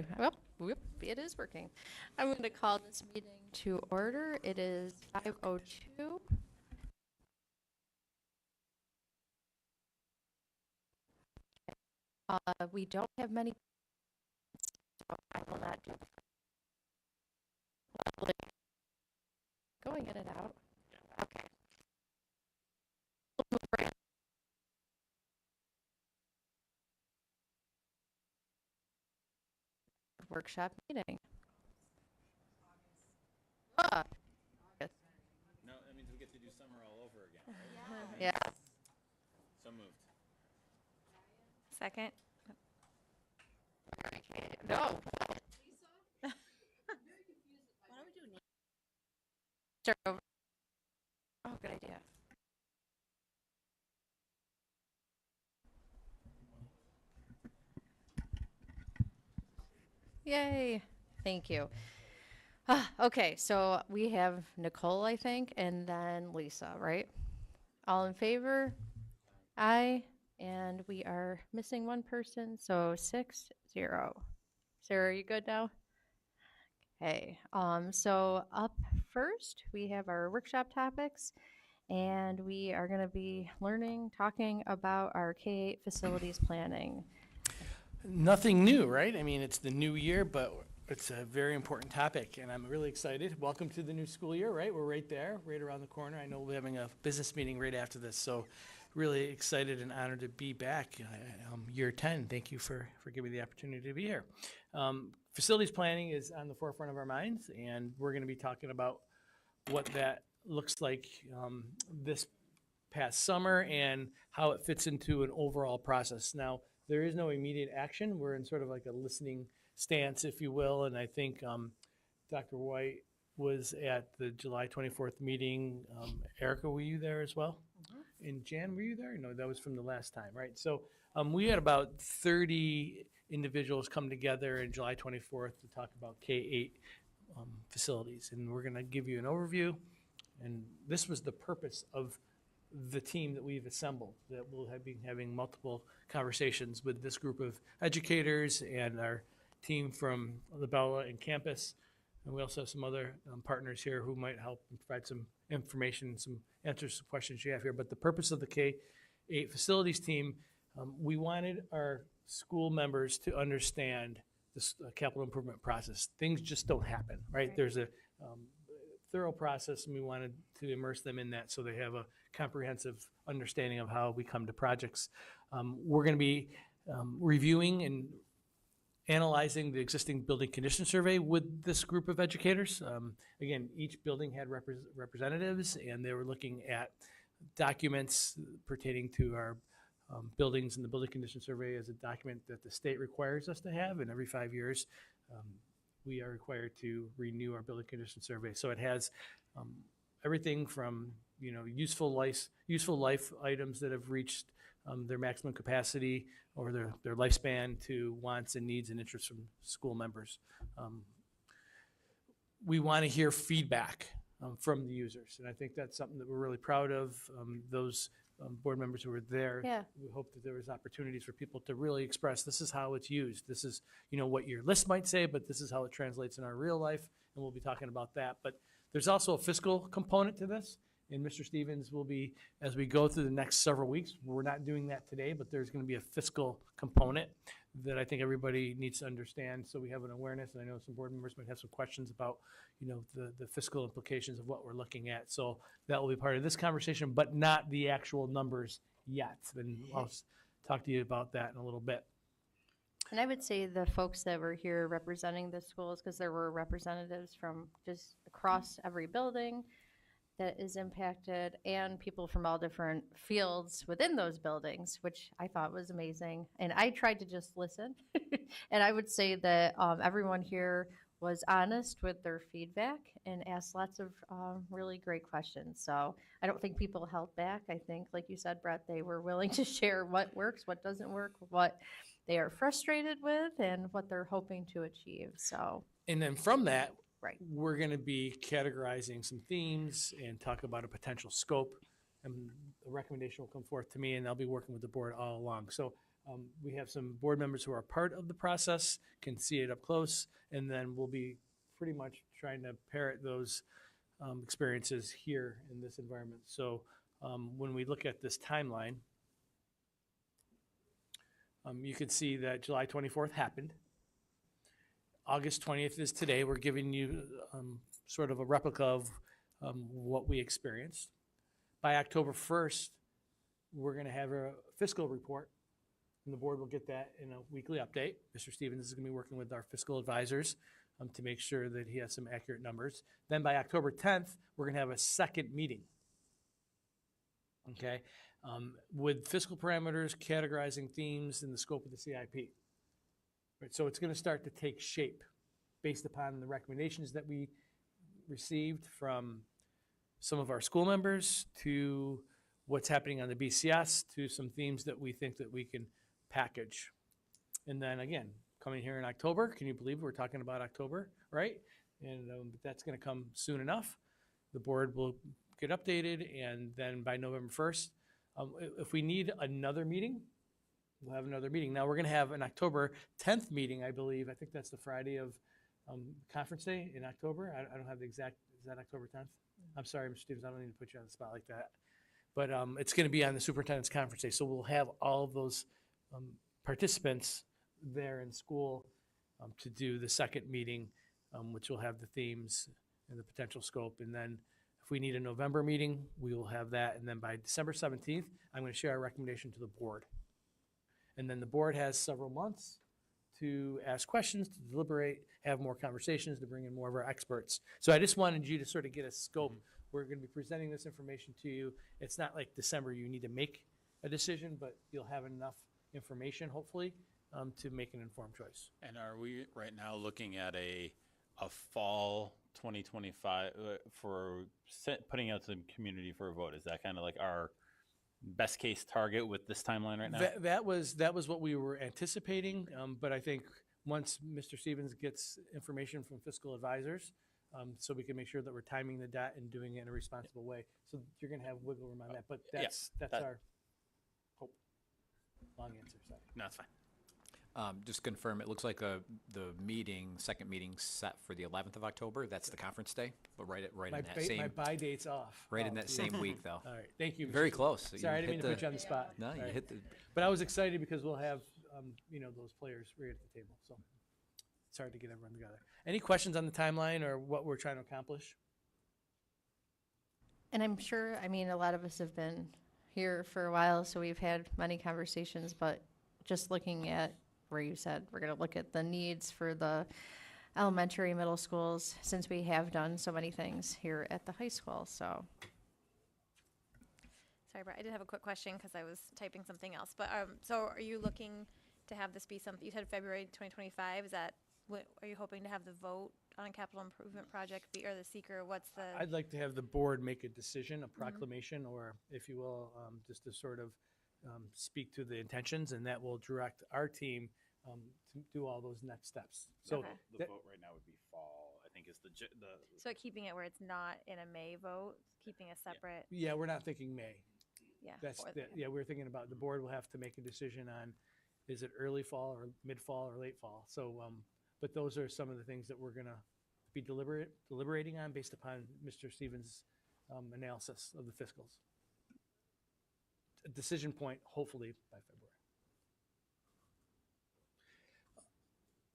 Okay, well, whoop, it is working. I'm going to call this meeting to order. It is 5:02. We don't have many, so I will not do going in and out. Okay. Workshop meeting. Ah, No, that means we get to do summer all over again, right? yeah. So moved. Second. No. Why don't we do Start over. Oh, good idea. Yay. Thank you. Okay, so we have Nicole, I think, and then Lisa, right? All in favor? Aye. And we are missing one person, so 6-0. Sarah, are you good now? Okay. So up first, we have our workshop topics, and we are going to be talking about our K-8 facilities planning. Nothing new, right? I mean, it's the new year, but it's a very important topic, and I'm really excited. Welcome to the new school year, right? We're right there, right around the corner. I know we'll be having a business meeting right after this, so really excited and honored to be back. Year 10, thank you for giving me the opportunity to be here. Facilities planning is on the forefront of our minds, and we're going to be talking about what that looks like this past summer and how it fits into an overall process. Now, there is no immediate action. We're in sort of like a listening stance, if you will, and I think Dr. White was at the July 24th meeting. Erica, were you there as well? Mm-hmm. And Jan, were you there? No, that was from the last time, right? So we had about 30 individuals come together on July 24th to talk about K-8 facilities, and we're going to give you an overview. And this was the purpose of the team that we've assembled, that we'll be having multiple conversations with this group of educators and our team from the Bella and campus. And we also have some other partners here who might help and provide some information, some answers to questions you have here. But the purpose of the K-8 facilities team, we wanted our school members to understand this capital improvement process. Things just don't happen, right? There's a thorough process, and we wanted to immerse them in that so they have a comprehensive understanding of how we come to projects. We're going to be reviewing and analyzing the existing building condition survey with this group of educators. Again, each building had representatives, and they were looking at documents pertaining to our buildings, and the building condition survey is a document that the state requires us to have, and every 5 years we are required to renew our building condition survey. So it has everything from useful life items that have reached their maximum capacity or their lifespan to wants and needs and interests from school members. We want to hear feedback from the users, and I think that's something that we're really proud of. Those board members who were there, Yeah. we hope that there was opportunities for people to really express this is how it's used. This is what your list might say, but this is how it translates in our real life, and we'll be talking about that. But there's also a fiscal component to this, and Mr. Stevens will be, as we go through the next several weeks, we're not doing that today, but there's going to be a fiscal component that I think everybody needs to understand, so we have an awareness, and I know some board members might have some questions about the fiscal implications of what we're looking at. So that will be part of this conversation, but not the actual numbers yet. And I'll talk to you about that in a little bit. And I would say the folks that were here representing the schools, because there were representatives from just across every building that is impacted, and people from all different fields within those buildings, which I thought was amazing. And I tried to just listen. And I would say that everyone here was honest with their feedback and asked lots of really great questions. So I don't think people held back. I think, like you said, Brett, they were willing to share what works, what doesn't work, what they are frustrated with, and what they're hoping to achieve. So, and then from that, right, we're going to be categorizing some themes and talk about a potential scope. And the recommendation will come forth to me, and I'll be working with the board all along. So We have some board members who are part of the process, can see it up close, and then we'll be pretty much trying to parrot those experiences here in this environment. So when we look at this timeline, you can see that July 24th happened. August 20th is today. We're giving you sort of a replica of what we experienced. By October 1st, we're going to have a fiscal report, and the board will get that in a weekly update. Mr. Stevens is going to be working with our fiscal advisors to make sure that he has some accurate numbers. Then by October 10th, we're going to have a second meeting, okay, with fiscal parameters, categorizing themes, and the scope of the CIP. Right, so it's going to start to take shape based upon the recommendations that we received from some of our school members to what's happening on the BCS to some themes that we think that we can package. And then again, coming here in October, can you believe we're talking about October, right? And that's going to come soon enough. The board will get updated, and then by November 1st, if we need another meeting, we'll have another meeting. Now, we're going to have an October 10th meeting, I believe. I think that's the Friday of conference day in October. I don't have the exact, is that October 10th? I'm sorry, Mr. Stevens, I don't need to put you on the spot like that. But it's going to be on the superintendent's conference day. So we'll have all of those participants there in school to do the second meeting, which will have the themes and the potential scope. And then if we need a November meeting, we will have that. And then by December 17th, I'm going to share our recommendation to the board. And then the board has several months to ask questions, to deliberate, have more conversations, to bring in more of our experts. So I just wanted you to sort of get a scope. We're going to be presenting this information to you. It's not like December you need to make a decision, but you'll have enough information, hopefully, to make an informed choice. And are we right now looking at a fall 2025 for putting out to the community for a vote? Is that kind of like our best case target with this timeline right now? That was what we were anticipating, but I think once Mr. Stevens gets information from fiscal advisors, so we can make sure that we're timing the debt and doing it in a responsible way. So you're going to have wiggle room on that, but that's our hope. Long answer, sorry. No, it's fine. Just confirm, it looks like the second meeting set for the 11th of October. That's the conference day, but right in that same. My buy date's off. Right in that same week, though. All right, thank you. Very close. Sorry, I didn't mean to put you on the spot. No, you hit the. But I was excited because we'll have, those players right at the table. So it's hard to get everyone together. Any questions on the timeline or what we're trying to accomplish? And I'm sure, a lot of us have been here for a while, so we've had many conversations, but just looking at where you said we're going to look at the needs for the elementary, middle schools, since we have done so many things here at the high school, so. Sorry, Brett, I did have a quick question because I was typing something else. But so are you looking to have this be something, you said February 2025, is that, are you hoping to have the vote on a capital improvement project be, or the seeker, what's the? I'd like to have the board make a decision, a proclamation, or if you will, just to sort of speak to the intentions, and that will direct our team to do all those next steps. So Okay. The vote right now would be fall, I think is the So keeping it where it's not in a May vote, keeping a separate, yeah, we're not thinking May. yeah. That's for yeah, we're thinking about the board will have to make a decision on is it early fall or mid fall or late fall. So but those are some of the things that we're going to be deliberating on based upon Mr. Stevens' analysis of the fiscals. A decision point, hopefully, by February.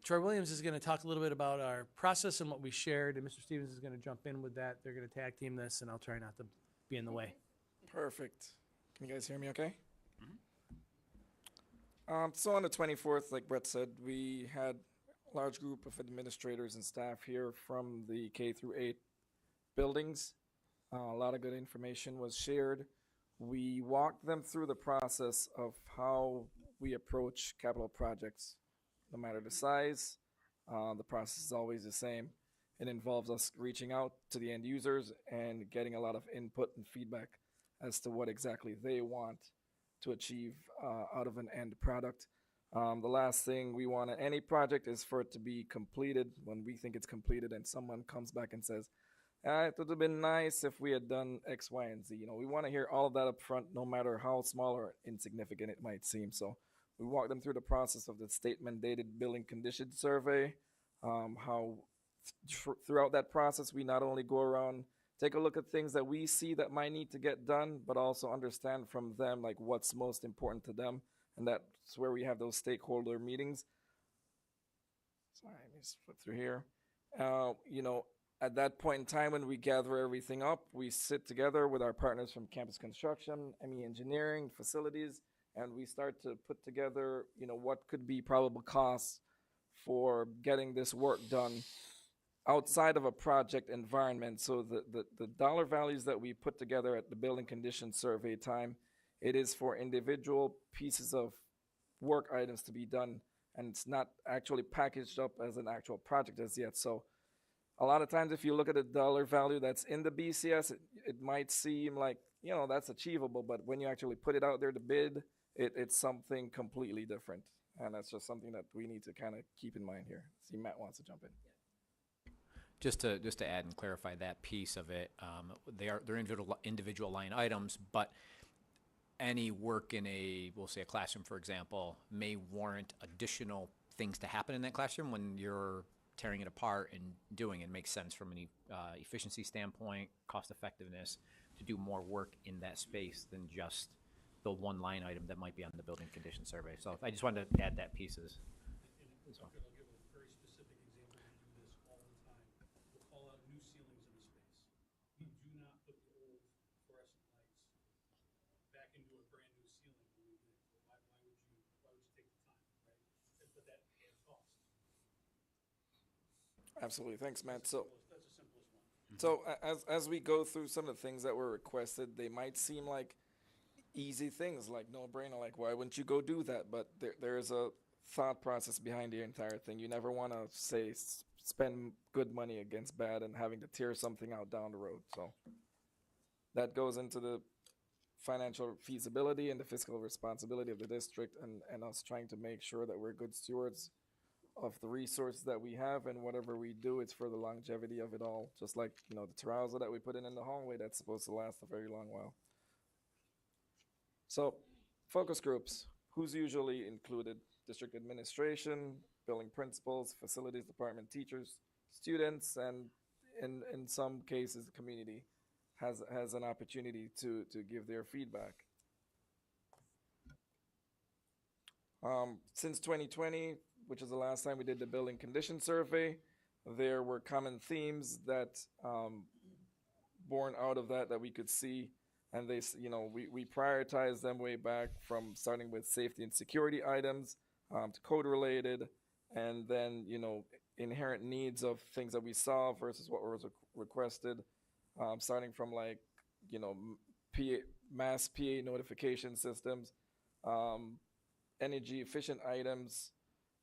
Troy Williams is going to talk a little bit about our process and what we shared, and Mr. Stevens is going to jump in with that. They're going to tag team this, and I'll try not to be in the way. Perfect. Can you guys hear me okay? So on the 24th, like Brett said, we had a large group of administrators and staff here from the K through 8 buildings. A lot of good information was shared. We walked them through the process of how we approach capital projects. No matter the size, the process is always the same. It involves us reaching out to the end users and getting a lot of input and feedback as to what exactly they want to achieve out of an end product. The last thing we want at any project is for it to be completed when we think it's completed and someone comes back and says, it would have been nice if we had done X, Y, and Z. We want to hear all of that up front, no matter how small or insignificant it might seem. So We walk them through the process of the state mandated building condition survey, how throughout that process, we not only go around, take a look at things that we see that might need to get done, but also understand from them like what's most important to them. And that's where we have those stakeholder meetings. Sorry, let me just flip through here. You know, at that point in time when we gather everything up, we sit together with our partners from campus construction, ME engineering, facilities, and we start to put together, you know, what could be probable costs for getting this work done outside of a project environment. So the dollar values that we put together at the building condition survey time, it is for individual pieces of work items to be done, and it's not actually packaged up as an actual project as yet. So a lot of times if you look at the dollar value that's in the BCS, it might seem like, you know, that's achievable, but when you actually put it out there to bid, it's something completely different. And that's just something that we need to kind of keep in mind here. See, Matt wants to jump in. Just to add and clarify that piece of it, they're individual line items, but any work in we'll say a classroom, for example, may warrant additional things to happen in that classroom when you're tearing it apart and doing it. Makes sense from an efficiency standpoint, cost effectiveness, to do more work in that space than just the one line item that might be on the building condition survey. So I just wanted to add that piece. I'll give a very specific example. We do this all the time. We'll call out new ceilings in a space. We do not put the old fluorescent lights back into a brand new ceiling when we get it. Why would you take the time, right? But that adds cost. Absolutely. Thanks, Matt. So, That's the simplest one. so as we go through some of the things that were requested, they might seem like easy things, like no brainer, like why wouldn't you go do that? But there's a thought process behind the entire thing. You never want to say spend good money against bad and having to tear something out down the road. So that goes into the financial feasibility and the fiscal responsibility of the district, and us trying to make sure that we're good stewards of the resources that we have, and whatever we do, it's for the longevity of it all. Just like, you know, the terrazzo that we put in the hallway, that's supposed to last a very long while. So, focus groups. Who's usually included? District administration, building principals, facilities department teachers, students, and in some cases, the community has an opportunity to give their feedback. Since 2020, which is the last time we did the building condition survey, there were common themes that born out of that we could see. And they, you know, we prioritize them way back from starting with safety and security items to code related, and then, you know, inherent needs of things that we saw versus what was requested, starting from like, you know, mass PA notification systems, energy efficient items,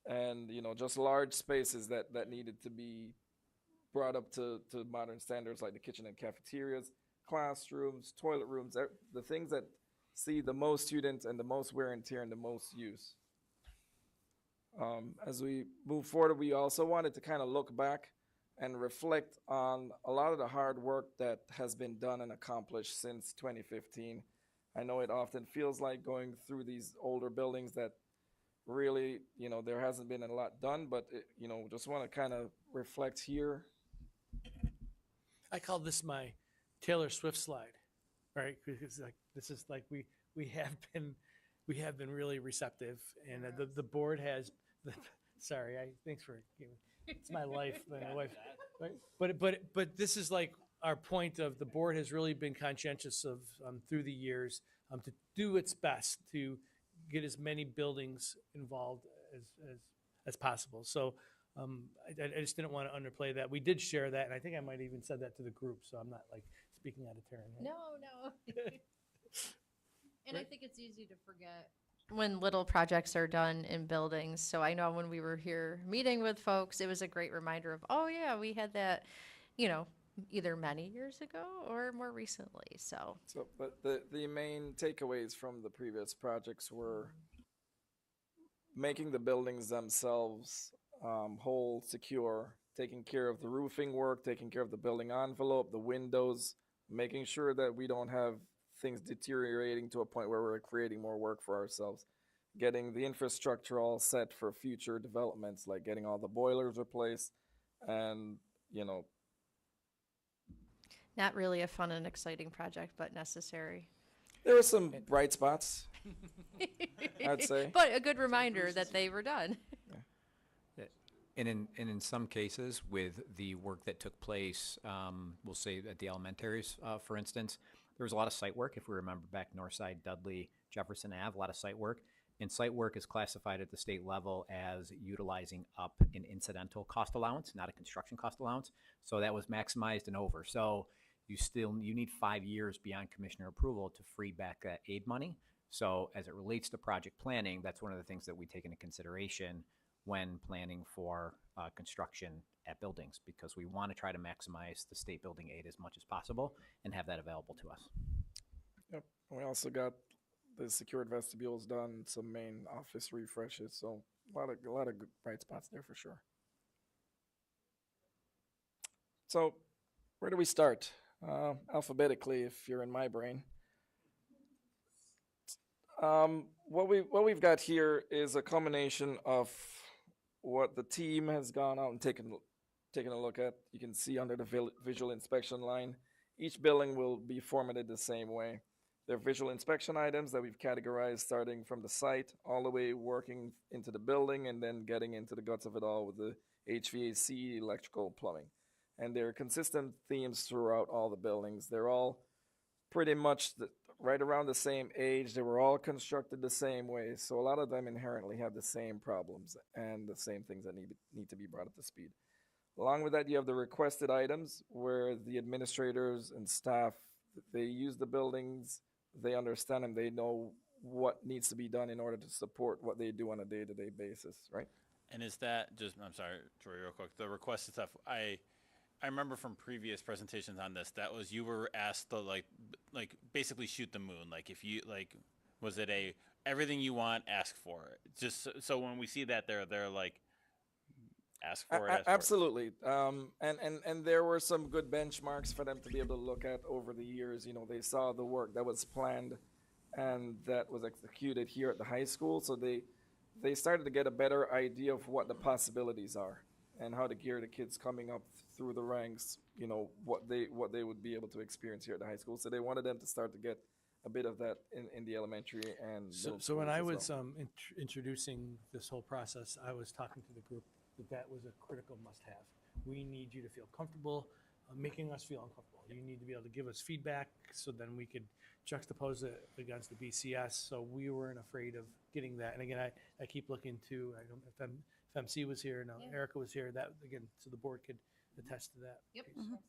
and, you know, just large spaces that needed to be brought up to modern standards, like the kitchen and cafeterias, classrooms, toilet rooms, the things that see the most students and the most wear and tear and the most use. As we move forward, we also wanted to kind of look back and reflect on a lot of the hard work that has been done and accomplished since 2015. I know it often feels like going through these older buildings that really, you know, there hasn't been a lot done, but, you know, just want to kind of reflect here. I call this my Taylor Swift slide, right? Because like this is like we have been really receptive, and the board has. Sorry, thanks for giving. It's my life, my wife. Right? But this is like our point of the board has really been conscientious of through the years to do its best to get as many buildings involved as possible. So. I just didn't want to underplay that. We did share that, and I think I might have even said that to the group, so I'm not like speaking out of turn. Right? No. And I think it's easy to forget when little projects are done in buildings. So I know when we were here meeting with folks, it was a great reminder of, oh yeah, we had that, you know, either many years ago or more recently. So But the main takeaways from the previous projects were making the buildings themselves whole, secure, taking care of the roofing work, taking care of the building envelope, the windows, making sure that we don't have things deteriorating to a point where we're creating more work for ourselves. getting the infrastructure all set for future developments, like getting all the boilers replaced, and you know, Not really a fun and exciting project, but necessary. there were some bright spots, I'd say. But a good reminder that they were done. And in some cases, with the work that took place, we'll say at the elementaries, for instance, there was a lot of site work. If we remember back Northside, Dudley, Jefferson Ave, a lot of site work. And site work is classified at the state level as utilizing up an incidental cost allowance, not a construction cost allowance. So that was maximized and over. So you need 5 years beyond commissioner approval to free back that aid money. So as it relates to project planning, that's one of the things that we take into consideration when planning for construction at buildings, because we want to try to maximize the state building aid as much as possible and have that available to us. Yep. We also got the secured vestibules done, some main office refreshes, so a lot of good bright spots there for sure. So, where do we start? Alphabetically, if you're in my brain. What we've got here is a combination of what the team has gone out and taken a look at. You can see under the visual inspection line, each building will be formatted the same way. They're visual inspection items that we've categorized starting from the site all the way working into the building and then getting into the guts of it all with the HVAC, electrical, plumbing. And there are consistent themes throughout all the buildings. They're all pretty much right around the same age. They were all constructed the same way. So a lot of them inherently have the same problems and the same things that need to be brought up to speed. Along with that, you have the requested items where the administrators and staff, they use the buildings, they understand them, they know what needs to be done in order to support what they do on a day-to-day basis, right? And is that just, I'm sorry, Troy, real quick, the requested stuff, I remember from previous presentations on this, that was, you were asked to like basically shoot the moon. Like if you, like, was it everything you want, ask for it? Just so when we see that they're like, ask for it. Ask absolutely. And there were some good benchmarks for them to be able to look at over the years. You know, they saw the work that was planned and that was executed here at the high school. So they started to get a better idea of what the possibilities are and how to gear the kids coming up through the ranks, you know, what they would be able to experience here at the high school. So they wanted them to start to get a bit of that in the elementary and middle So when schools I as was well. introducing this whole process, I was talking to the group that was a critical must-have. We need you to feel comfortable making us feel uncomfortable. You need to be able to give us feedback so then we could juxtapose it against the BCS. So we weren't afraid of getting that. And again, I keep looking to, I don't, if MC was here, no, Yeah. Erica was here, that again, so the board could attest to that. Yep, piece. absolutely.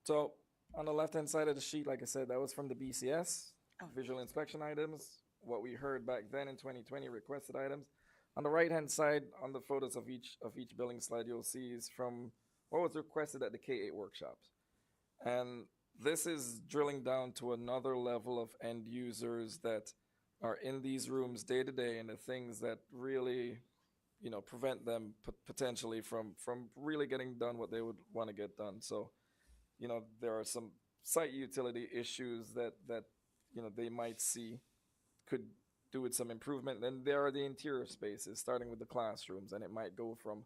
So on the left-hand side of the sheet, like I said, that was from the BCS, visual inspection items, what we heard back then in 2020, requested items. On the right-hand side, on the photos of each building slide, you'll see is from what was requested at the K-8 workshops. And this is drilling down to another level of end users that are in these rooms day to day and the things that really, you know, prevent them potentially from really getting done what they would want to get done. So, you know, there are some site utility issues that you know, they might see could do with some improvement. Then there are the interior spaces, starting with the classrooms, and it might go from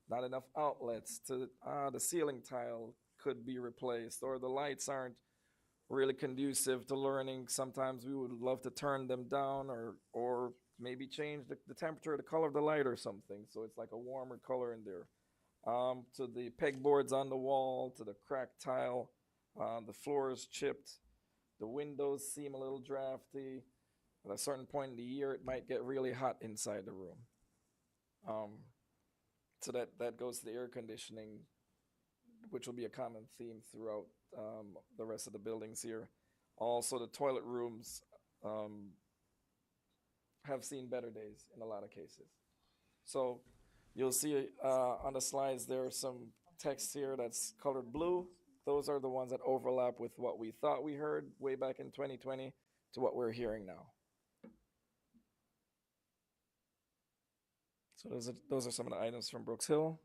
not enough outlets to the ceiling tile could be replaced, or the lights aren't really conducive to learning. Sometimes we would love to turn them down or maybe change the temperature, the color of the light or something, so it's like a warmer color in there. To the pegboards on the wall, to the cracked tile, the floor is chipped, the windows seem a little drafty. At a certain point in the year, it might get really hot inside the room. So that goes to the air conditioning, which will be a common theme throughout the rest of the buildings here. Also, the toilet rooms have seen better days in a lot of cases. So you'll see on the slides there are some text here that's colored blue. Those are the ones that overlap with what we thought we heard way back in 2020 to what we're hearing now. So those are some of the items from Brooks Hill.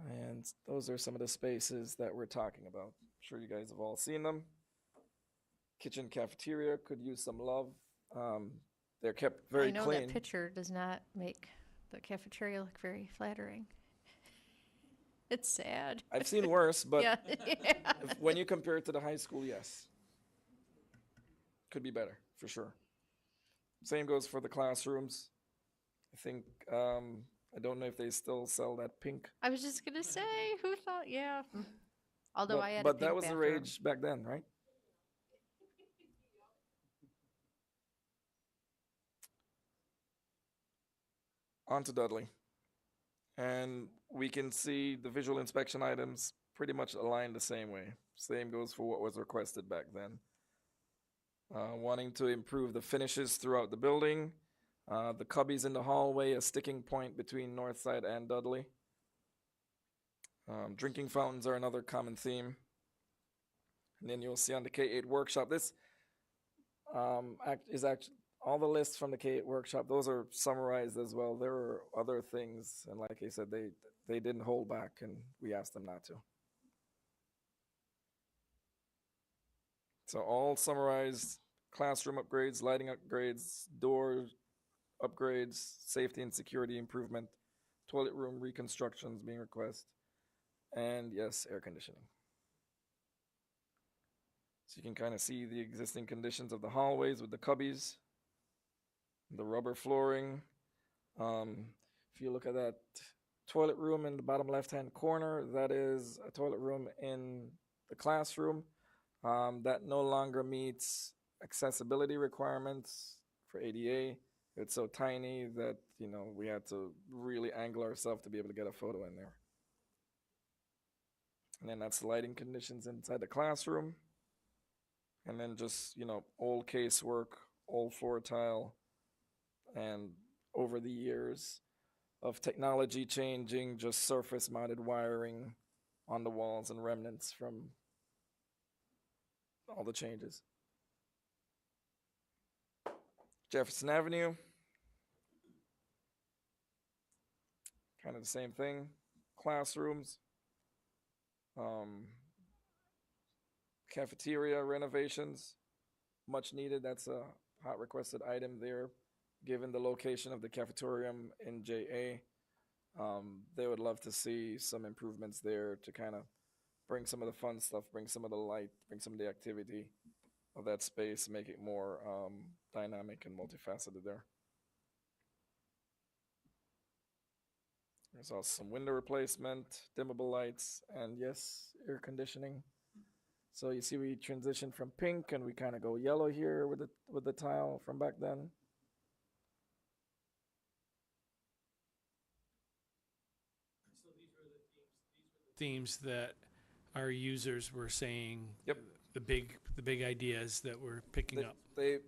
And those are some of the spaces that we're talking about. I'm sure you guys have all seen them. Kitchen cafeteria could use some love. they're kept very I know clean. that picture does not make the cafeteria look very flattering. It's sad. I've seen worse, but Yeah. when you compare it to the high school, yes. Could be better, for sure. Same goes for the classrooms. I think, I don't know if they still sell that pink. I was just gonna say, who thought? Yeah. Although But, I had a but that pink was the bathroom. rage back then, right? On to Dudley. And we can see the visual inspection items pretty much aligned the same way. Same goes for what was requested back then. Wanting to improve the finishes throughout the building. The cubbies in the hallway, a sticking point between Northside and Dudley. Drinking fountains are another common theme. And then you'll see on the K-8 workshop, this is actually all the lists from the K-8 workshop. Those are summarized as well. There are other things, and like I said, they didn't hold back, and we asked them not to. So all summarized: classroom upgrades, lighting upgrades, door upgrades, safety and security improvement, toilet room reconstructions being requested, and yes, air conditioning. So you can kind of see the existing conditions of the hallways with the cubbies, the rubber flooring. If you look at that toilet room in the bottom left-hand corner, that is a toilet room in the classroom that no longer meets accessibility requirements for ADA. It's so tiny that, we had to really angle ourselves to be able to get a photo in there. And then that's the lighting conditions inside the classroom. And then just, old casework, old floor tile, and over the years of technology changing, just surface mounted wiring on the walls and remnants from all the changes. Jefferson Avenue, kind of the same thing. Classrooms, cafeteria renovations, much needed. That's a hot requested item there, given the location of the cafetorium in JA. They would love to see some improvements there to kind of bring some of the fun stuff, bring some of the light, bring some of the activity of that space, make it more dynamic and multifaceted there. There's also some window replacement, dimmable lights, and yes, air conditioning. So you see we transition from pink and we kind of go yellow here with the tile from back then. So these were the themes that our users were saying. Yep. The big ideas that we're picking up. They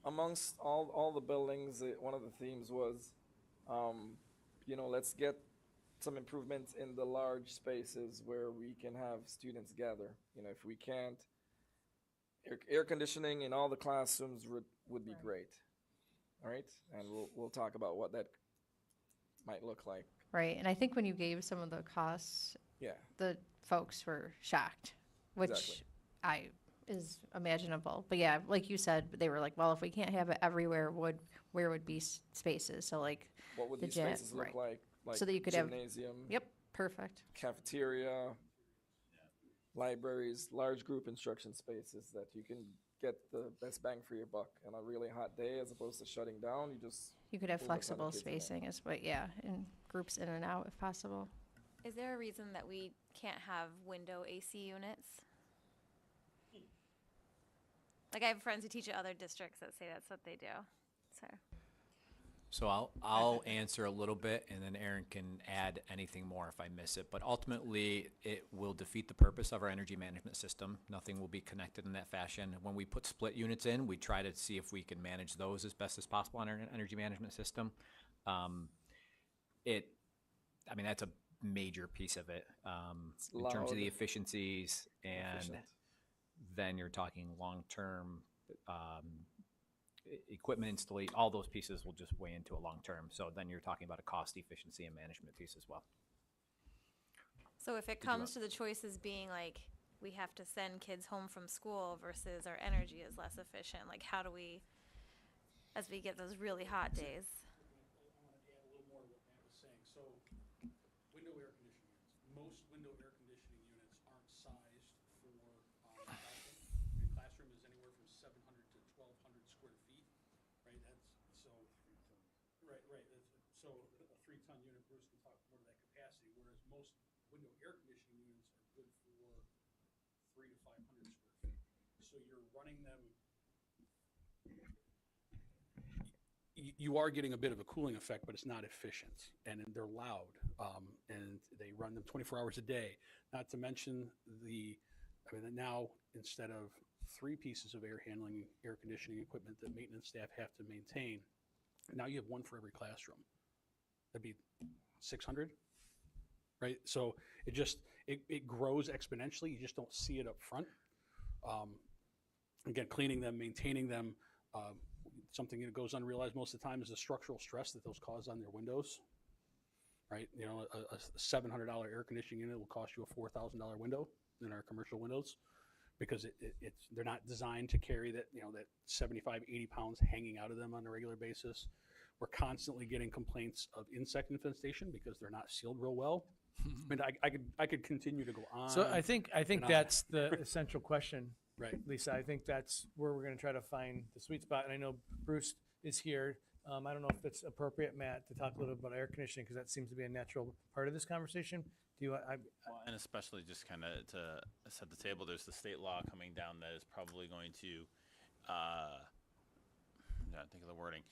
amongst all the buildings, one of the themes was, let's get some improvements in the large spaces where we can have students gather. If we can't, air conditioning in all the classrooms would be great. All right, and we'll talk about what that might look like. Right, and I think when you gave some of the costs, Yeah, the folks were shocked, which Exactly. is imaginable. But yeah, like you said, they were like, well, if we can't have it everywhere, where would be spaces? So like, what would The these gym, spaces look right. like? Like So that you could have- gymnasium, yep, perfect. cafeteria, libraries, large group instruction spaces that you can get the best bang for your buck. On a really hot day, as opposed to shutting down, you just You could have Move a ton of flexible kids in there. spacing as well, yeah, and groups in and out if possible. Is there a reason that we can't have window AC units? Like I have friends who teach at other districts that say that's what they do. So I'll answer a little bit, and then Aaron can add anything more if I miss it. But ultimately, it will defeat the purpose of our energy management system. Nothing will be connected in that fashion. When we put split units in, we try to see if we can manage those as best as possible on our energy management system. That's a major piece of it in terms of the loud, efficiencies, and efficient. then you're talking long-term equipment installation. All those pieces will just weigh into a long-term. So then you're talking about a cost efficiency and management piece as well. So if it comes to the choices being like, we have to send kids home from school versus our energy is less efficient, like how do we as we get those really hot days. I want to add a little more to what Matt was saying. So, window air conditioning units. Most window air conditioning units aren't sized for classroom. I mean, classroom is anywhere from 700 to 1,200 square feet, right? That's so. Right. So a 3-ton unit, Bruce can talk more to that capacity. Whereas most window air conditioning units are good for 300 to 500 square feet. So you're running them. You are getting a bit of a cooling effect, but it's not efficient, and they're loud, and they run them 24 hours a day. Not to mention now instead of 3 pieces of air conditioning equipment that maintenance staff have to maintain, now you have 1 for every classroom. That'd be 600, right? So it grows exponentially. You just don't see it up front. Again, cleaning them, maintaining them. Something that goes unrealized most of the time is the structural stress that those cause on their windows, right? You know, a $700 air conditioning unit will cost you a $4,000 window in our commercial windows because they're not designed to carry that 75, 80 pounds hanging out of them on a regular basis. We're constantly getting complaints of insect infestation because they're not sealed real well. I mean, I could continue to go on. So I think on. that's the essential question. Right. Lisa, I think that's where we're going to try to find the sweet spot. And I know Bruce is here. I don't know if it's appropriate, Matt, to talk a little bit about air conditioning because that seems to be a natural part of this conversation. Do you? Well, and especially just kind of to set the table, there's the state law coming down that is probably going to, I think of the wording,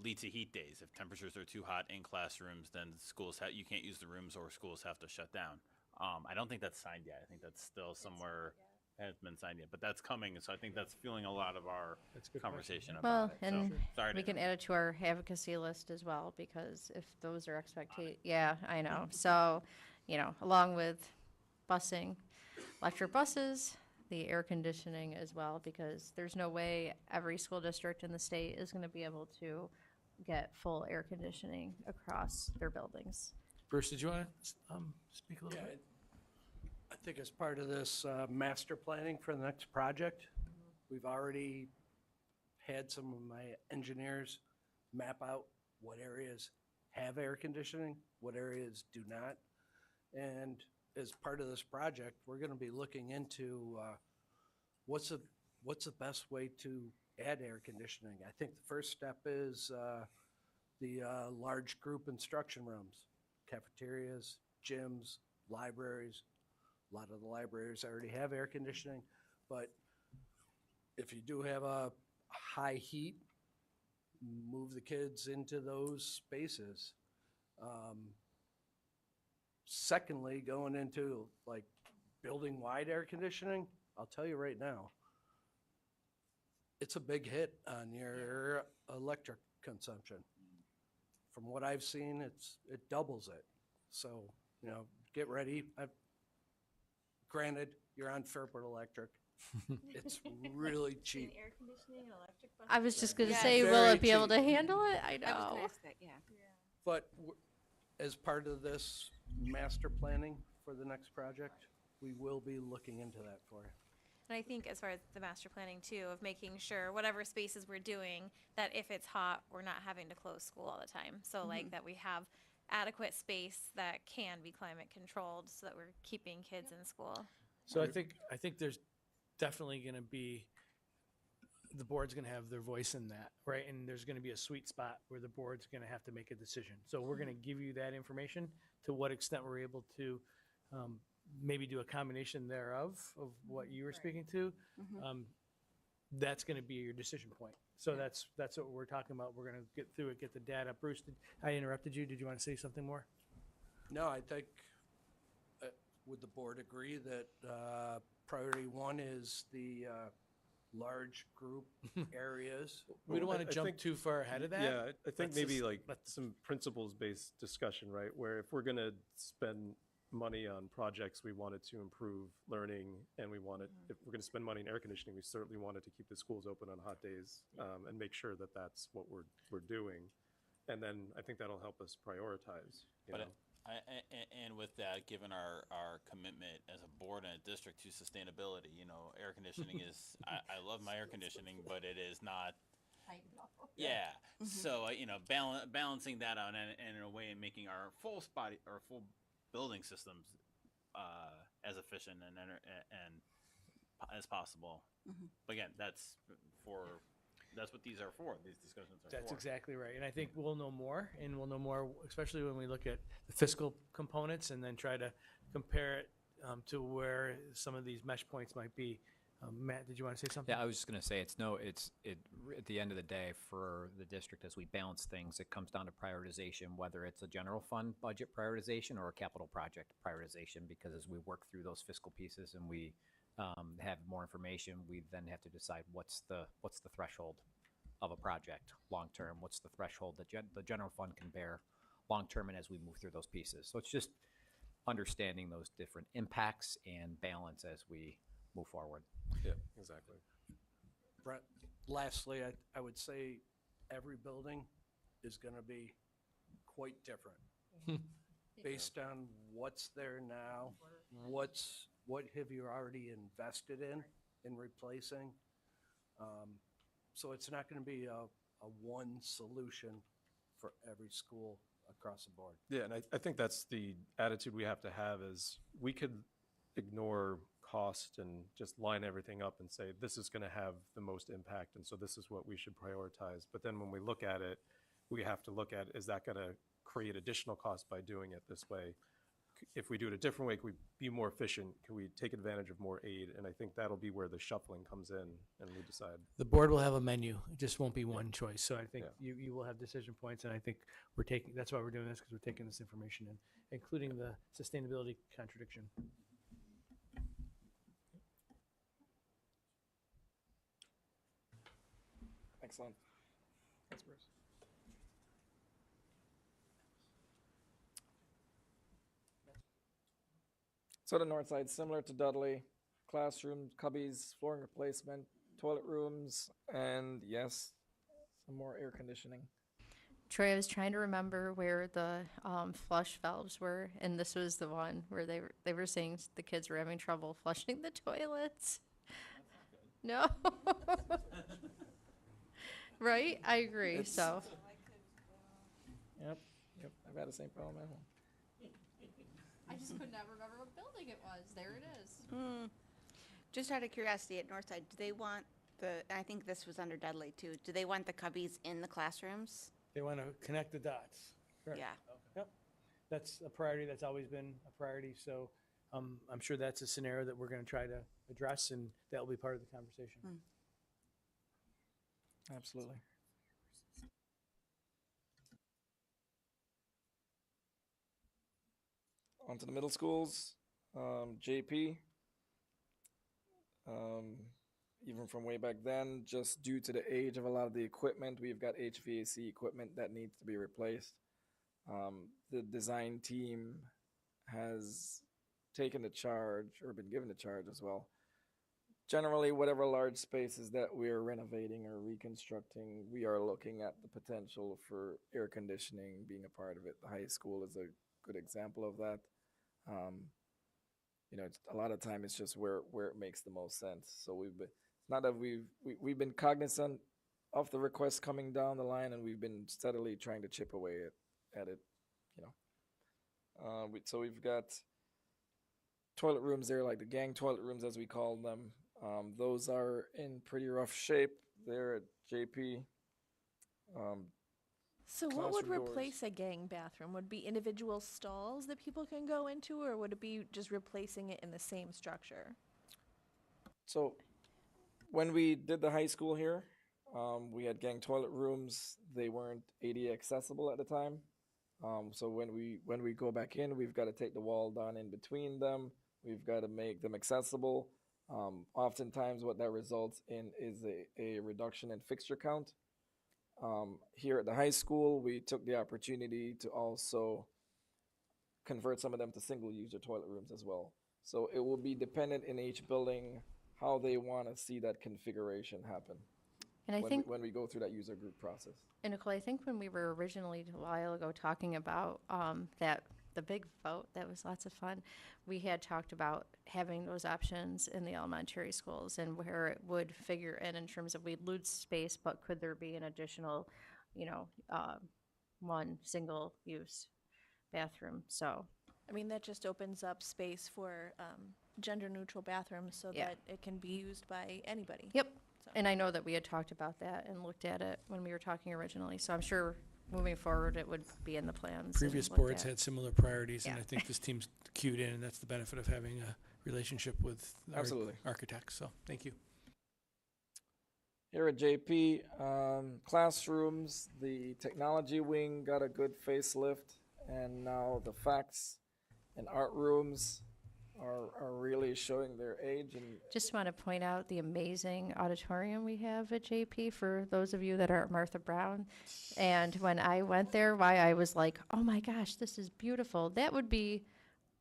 lead to heat days. If temperatures are too hot in classrooms, then schools you can't use the rooms or schools have to shut down. I don't think that's signed yet. I think that's still somewhere. Hasn't been signed yet, but that's coming. So I think that's fueling a lot of our conversation about Well, it. and so, sorry we to can add it to our advocacy list as well, because if those are yeah, I know. So, along with busing, electric buses, the air conditioning as well, because there's no way every school district in the state is going to be able to get full air conditioning across their buildings. Bruce, did you want to speak a little bit? I think as part of this master planning for the next project, we've already had some of my engineers map out what areas have air conditioning, what areas do not. And as part of this project, we're going to be looking into what's the best way to add air conditioning. I think the first step is the large group instruction rooms, cafeterias, gyms, libraries. A lot of the libraries already have air conditioning, but if you do have a high heat, move the kids into those spaces. Secondly, going into like building-wide air conditioning, I'll tell you right now, it's a big hit on your electric consumption. From what I've seen, it doubles it. So, get ready. Granted, you're on Fairport Electric. It's really cheap. Air conditioning and electric buses. I was just going to Yeah. say, will Very it be able to cheap. handle it? I know. I was gonna ask that, yeah. But as part of this master planning for the next project, we will be looking into that for you. And I think as far as the master planning too, of making sure whatever spaces we're doing, that if it's hot, we're not having to close school all the time. So like that we have adequate space that can be climate controlled so that we're keeping kids in school. So I think there's definitely going to be, the board's going to have their voice in that, right? And there's going to be a sweet spot where the board's going to have to make a decision. So we're going to give you that information. To what extent we're able to maybe do a combination thereof of what you were speaking to, that's going to be your decision point. So that's what we're talking about. We're going to get through it, get the data. Bruce, I interrupted you. Did you want to say something more? No, I think, would the board agree that priority one is the large group areas? We don't want to I jump think- too far ahead of that. Yeah, I think Let's maybe just- like let's- some principles-based discussion, right? Where if we're gonna spend money on projects, we wanted to improve learning, and we wanted, if we're gonna spend money in air conditioning, we certainly wanted to keep the schools open on hot days, and make sure that that's what we're doing. And then I think that'll help us prioritize, you But know? and with that, given our commitment as a board and a district to sustainability, air conditioning is, I love my air conditioning, but it is not, Yeah. So balancing that out and in a way, making our full building systems as efficient and as possible. But again, that's what these are for. These discussions are That's for. exactly right. And I think we'll know more, especially when we look at the fiscal components and then try to compare it to where some of these mesh points might be. Matt, did you want to say something? Yeah, I was just going to say at the end of the day for the district as we balance things, it comes down to prioritization, whether it's a general fund budget prioritization or a capital project prioritization, because as we work through those fiscal pieces and we have more information, we then have to decide what's the threshold of a project long term, what's the threshold that the general fund can bear long term, and as we move through those pieces. So it's just understanding those different impacts and balance as we move forward. Yeah, exactly. Brett, lastly, I would say every building is going to be quite different based on what's there now, what have you already invested in replacing. So it's not going to be a one solution for every school across the board. Yeah, and I think that's the attitude we have to have is we could ignore cost and just line everything up and say, this is going to have the most impact, and so this is what we should prioritize. But then when we look at it, we have to look at, is that going to create additional cost by doing it this way? If we do it a different way, can we be more efficient? Can we take advantage of more aid? And I think that'll be where the shuffling comes in and we decide. The board will have a menu. It just won't be one choice. So I think you will have decision points, and I think that's why we're doing this, because we're taking this information in, including the sustainability contradiction. Excellent. Thanks, Bruce. So the north side, similar to Dudley, classroom, cubbies, flooring replacement, toilet rooms, and yes, some more air conditioning. Troy, I was trying to remember where the flush valves were, and this was the one where they were saying the kids were having trouble flushing the toilets. No. Right? I agree. It's- So Yep, I've had the same problem at home. I just could never remember what building it was. There it is. Just out of curiosity, at Northside, do they want I think this was under Dudley too, do they want the cubbies in the classrooms? They want to connect the dots. Correct. Yeah. Yep. That's a priority. That's always been a priority. So I'm sure that's a scenario that we're going to try to address, and that will be part of the conversation. Absolutely. On to the middle schools, JP. Even from way back then, just due to the age of a lot of the equipment, we've got HVAC equipment that needs to be replaced. The design team has taken the charge, or been given the charge as well. Generally, whatever large spaces that we're renovating or reconstructing, we are looking at the potential for air conditioning being a part of it. The high school is a good example of that. A lot of time it's just where it makes the most sense. So we've been cognizant of the requests coming down the line, and we've been steadily trying to chip away at it. So we've got toilet rooms there, like the gang toilet rooms as we call them. Those are in pretty rough shape there at JP. So what would classroom doors. replace a gang bathroom? Would it be individual stalls that people can go into, or would it be just replacing it in the same structure? So when we did the high school here, we had gang toilet rooms. They weren't ADA accessible at the time. So when we go back in, we've got to take the wall down in between them. We've got to make them accessible. Oftentimes what that results in is a reduction in fixture count. Here at the high school, we took the opportunity to also convert some of them to single-user toilet rooms as well. So it will be dependent in each building how they want to see that configuration happen. And I think, when we go through that user group process. and Nicole, I think when we were originally a while ago talking about that the big vote. That was lots of fun. We had talked about having those options in the elementary schools and where it would figure in terms of we'd lose space, but could there be an additional, one single use bathroom? So, I mean, that just opens up space for gender neutral bathrooms so Yeah. that it can be used by anybody. yep. So- And I know that we had talked about that and looked at it when we were talking originally. So I'm sure moving forward, it would be in the plans. and Previous looked boards at. had similar priorities, and Yeah. I think this team's cued in, and that's the benefit of having a relationship with our Absolutely. architects. So, thank you. Here at JP, classrooms, the technology wing got a good facelift, and now the facts and art rooms are really showing their age. And Just want to point out the amazing auditorium we have at JP for those of you that are at Martha Brown. And when I went there, why I was like, oh my gosh, this is beautiful. That would be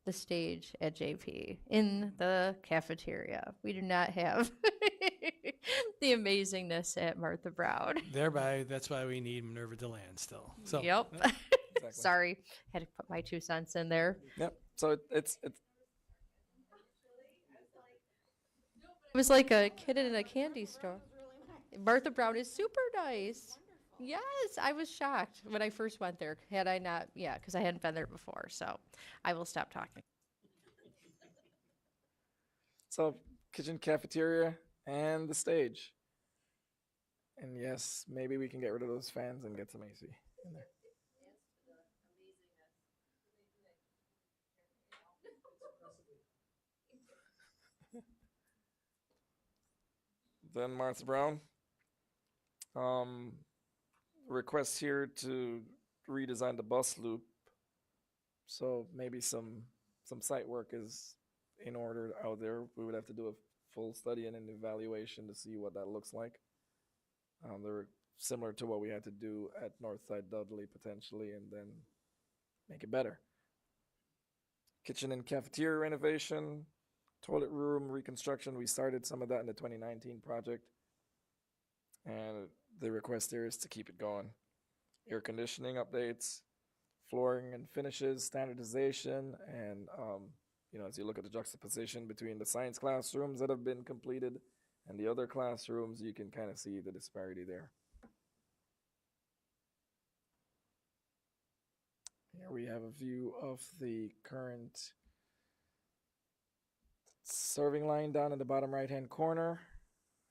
the stage at JP in the cafeteria. We do not have the amazingness at Martha Brown. Thereby, that's why we need Minerva DeLand still. So, Yep. Exactly. Sorry, had to put my 2 cents in there. Yep. So it's It was like a kid in a candy store. Martha Brown is super nice. Yes, I was shocked when I first went there. Had I not, yeah, because I hadn't been there before. So I will stop talking. so kitchen, cafeteria, and the stage. And yes, maybe we can get rid of those fans and get some AC in there. Then Martha Brown. Request here to redesign the bus loop. So maybe some site work is in order out there. We would have to do a full study and an evaluation to see what that looks like. They're similar to what we had to do at Northside Dudley potentially, and then make it better. Kitchen and cafeteria renovation, toilet room reconstruction. We started some of that in the 2019 project, and the request there is to keep it going. Air conditioning updates, flooring and finishes, standardization, and as you look at the juxtaposition between the science classrooms that have been completed and the other classrooms, you can kind of see the disparity there. Here we have a view of the current serving line down in the bottom right-hand corner.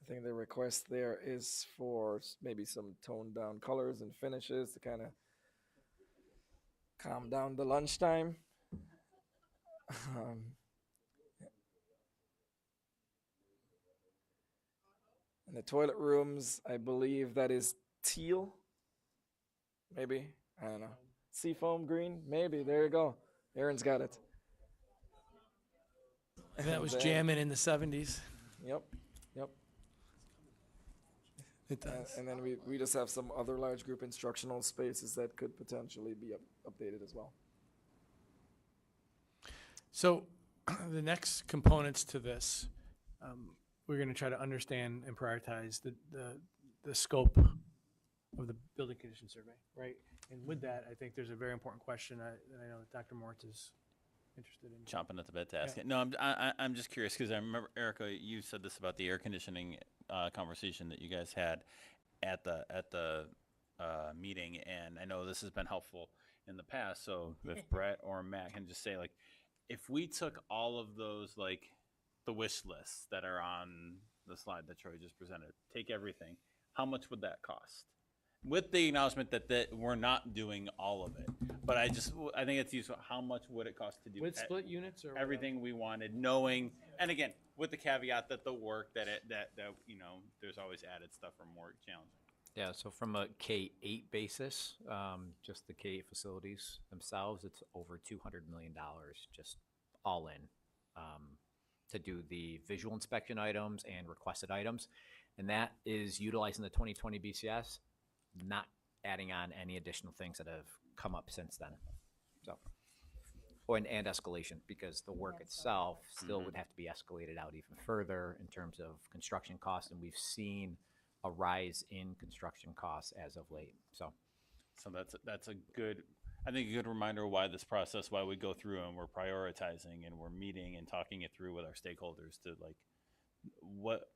I think the request there is for maybe some toned down colors and finishes to kind of calm down the lunchtime. And the toilet rooms, I believe that is teal. Maybe, I don't know. Seafoam green, maybe. There you go. Aaron's got it. and that was then- jamming in the 70s. Yep. It does. And then we just have some other large group instructional spaces that could potentially be updated as well. So, the next components to this, we're going to try to understand and prioritize the scope of the building condition survey, right? And with that, I think there's a very important question that I know that Dr. Moritz is interested in. Chomping at the bit to ask it. No, I'm just curious because I remember, Erica, you said this about the air conditioning conversation that you guys had at the meeting, and I know this has been helpful in the past. So if Brett or Matt can just say, like, if we took all of those, like the wish lists that are on the slide that Troy just presented, take everything, how much would that cost? With the acknowledgement that we're not doing all of it, but I think it's useful. How much would it cost to do With split units or? everything we wanted, knowing, and again, with the caveat that the work that there's always added stuff for more challenging. Yeah, so from a K-8 basis, just the K-8 facilities themselves, it's over $200 million just all in to do the visual inspection items and requested items. And that is utilizing the 2020 BCS, not adding on any additional things that have come up since then. So, and escalation, because the work itself still would have to be escalated out even further in terms of construction costs, and we've seen a rise in construction costs as of late. So that's a good. I think a good reminder why this process, why we go through and we're prioritizing and we're meeting and talking it through with our stakeholders to like what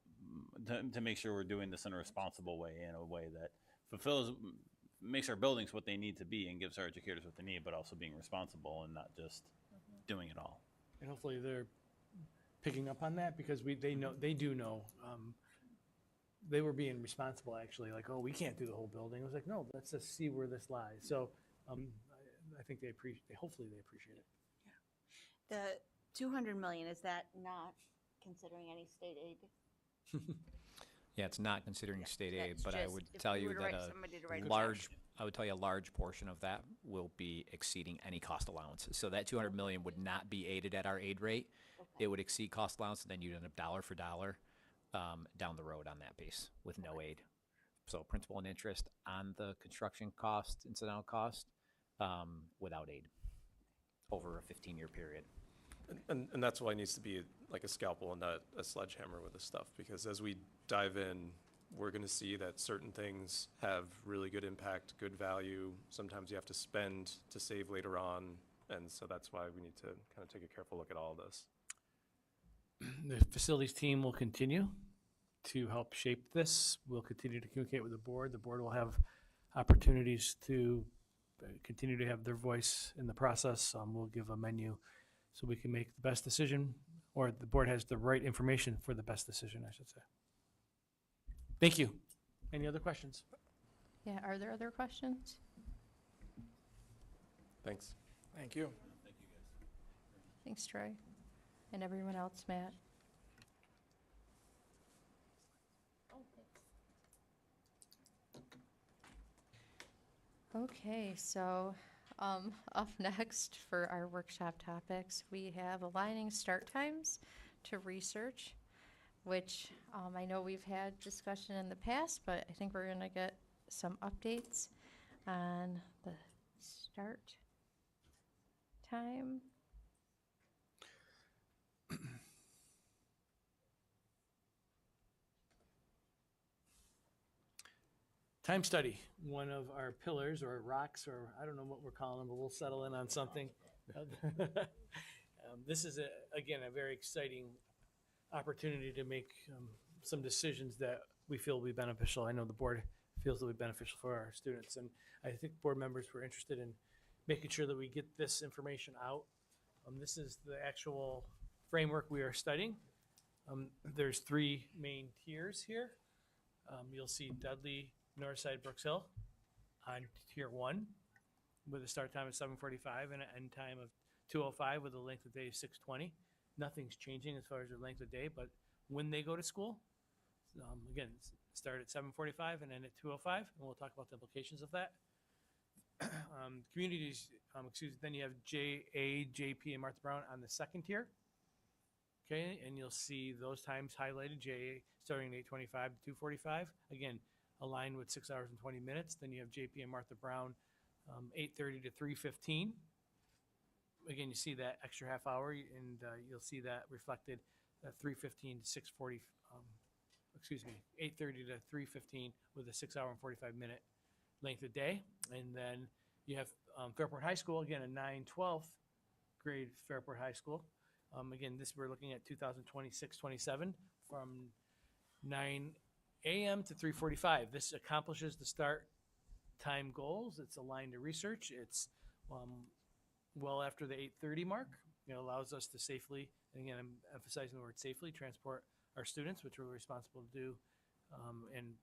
to make sure we're doing this in a responsible way, in a way that fulfills, makes our buildings what they need to be and gives our educators what they need, but also being responsible and not just doing it all. And hopefully they're picking up on that because they do know. They were being responsible actually, like, oh, we can't do the whole building. I was like, no, let's just see where this lies. So I think hopefully they appreciate it. The 200 million, is that not considering any state aid? Yeah, it's not considering state aid, That's but I just would if tell we you were to that write somebody to write a a large, check. I would tell you a large portion of that will be exceeding any cost allowances. So that 200 million would not be aided at our aid rate. It would exceed cost allowance, and then you'd end up dollar for dollar down the road on that piece with no aid. So principal and interest on the construction cost, incidental cost, without aid over a 15-year period. And that's why it needs to be like a scalpel and not a sledgehammer with this stuff, because as we dive in, we're going to see that certain things have really good impact, good value. Sometimes you have to spend to save later on. And so that's why we need to kind of take a careful look at all of this. The facilities team will continue to help shape this. We'll continue to communicate with the board. The board will have opportunities to continue to have their voice in the process. We'll give a menu so we can make the best decision, or the board has the right information for the best decision, I should say. Thank you. Any other questions? Yeah, are there other questions? Thanks. Thank you. Thanks, Troy. And everyone else, Matt. Okay, so up next for our workshop topics, we have aligning start times to research, which I know we've had discussion in the past, but I think we're going to get some updates on the start time. Time study, one of our pillars or rocks, or I don't know what we're calling them, but we'll settle in on something. This is, again, a very exciting opportunity to make some decisions that we feel will be beneficial. I know the board feels will be beneficial for our students, and I think board members were interested in making sure that we get this information out. This is the actual framework we are studying. There's three main tiers here. You'll see Dudley, Northside, Brooks Hill on tier 1 with a start time of 7:45 and an end time of 2:05 with a length of day of 6:20. Nothing's changing as far as their length of day, but when they go to school, again, start at 7:45 and end at 2:05, and we'll talk about the implications of that. Communities, then you have JA, JP, and Martha Brown on the second tier. Okay, and you'll see those times highlighted, JA starting at 8:25 to 2:45. Again, aligned with 6 hours and 20 minutes. Then you have JP and Martha Brown, 8:30 to 3:15. Again, you see that extra half hour, and you'll see that reflected at 3:15 to 6:40. 8:30 to 3:15 with a 6 hour and 45 minute length of day. And then you have Fairport High School, again, a 9/12 grade Fairport High School. Again, this we're looking at 2026-27 from 9 a.m. to 3:45. This accomplishes the start time goals. It's aligned to research. It's well after the 8:30 mark. It allows us to safely, and again, I'm emphasizing the word safely, transport our students, which we're responsible to do, and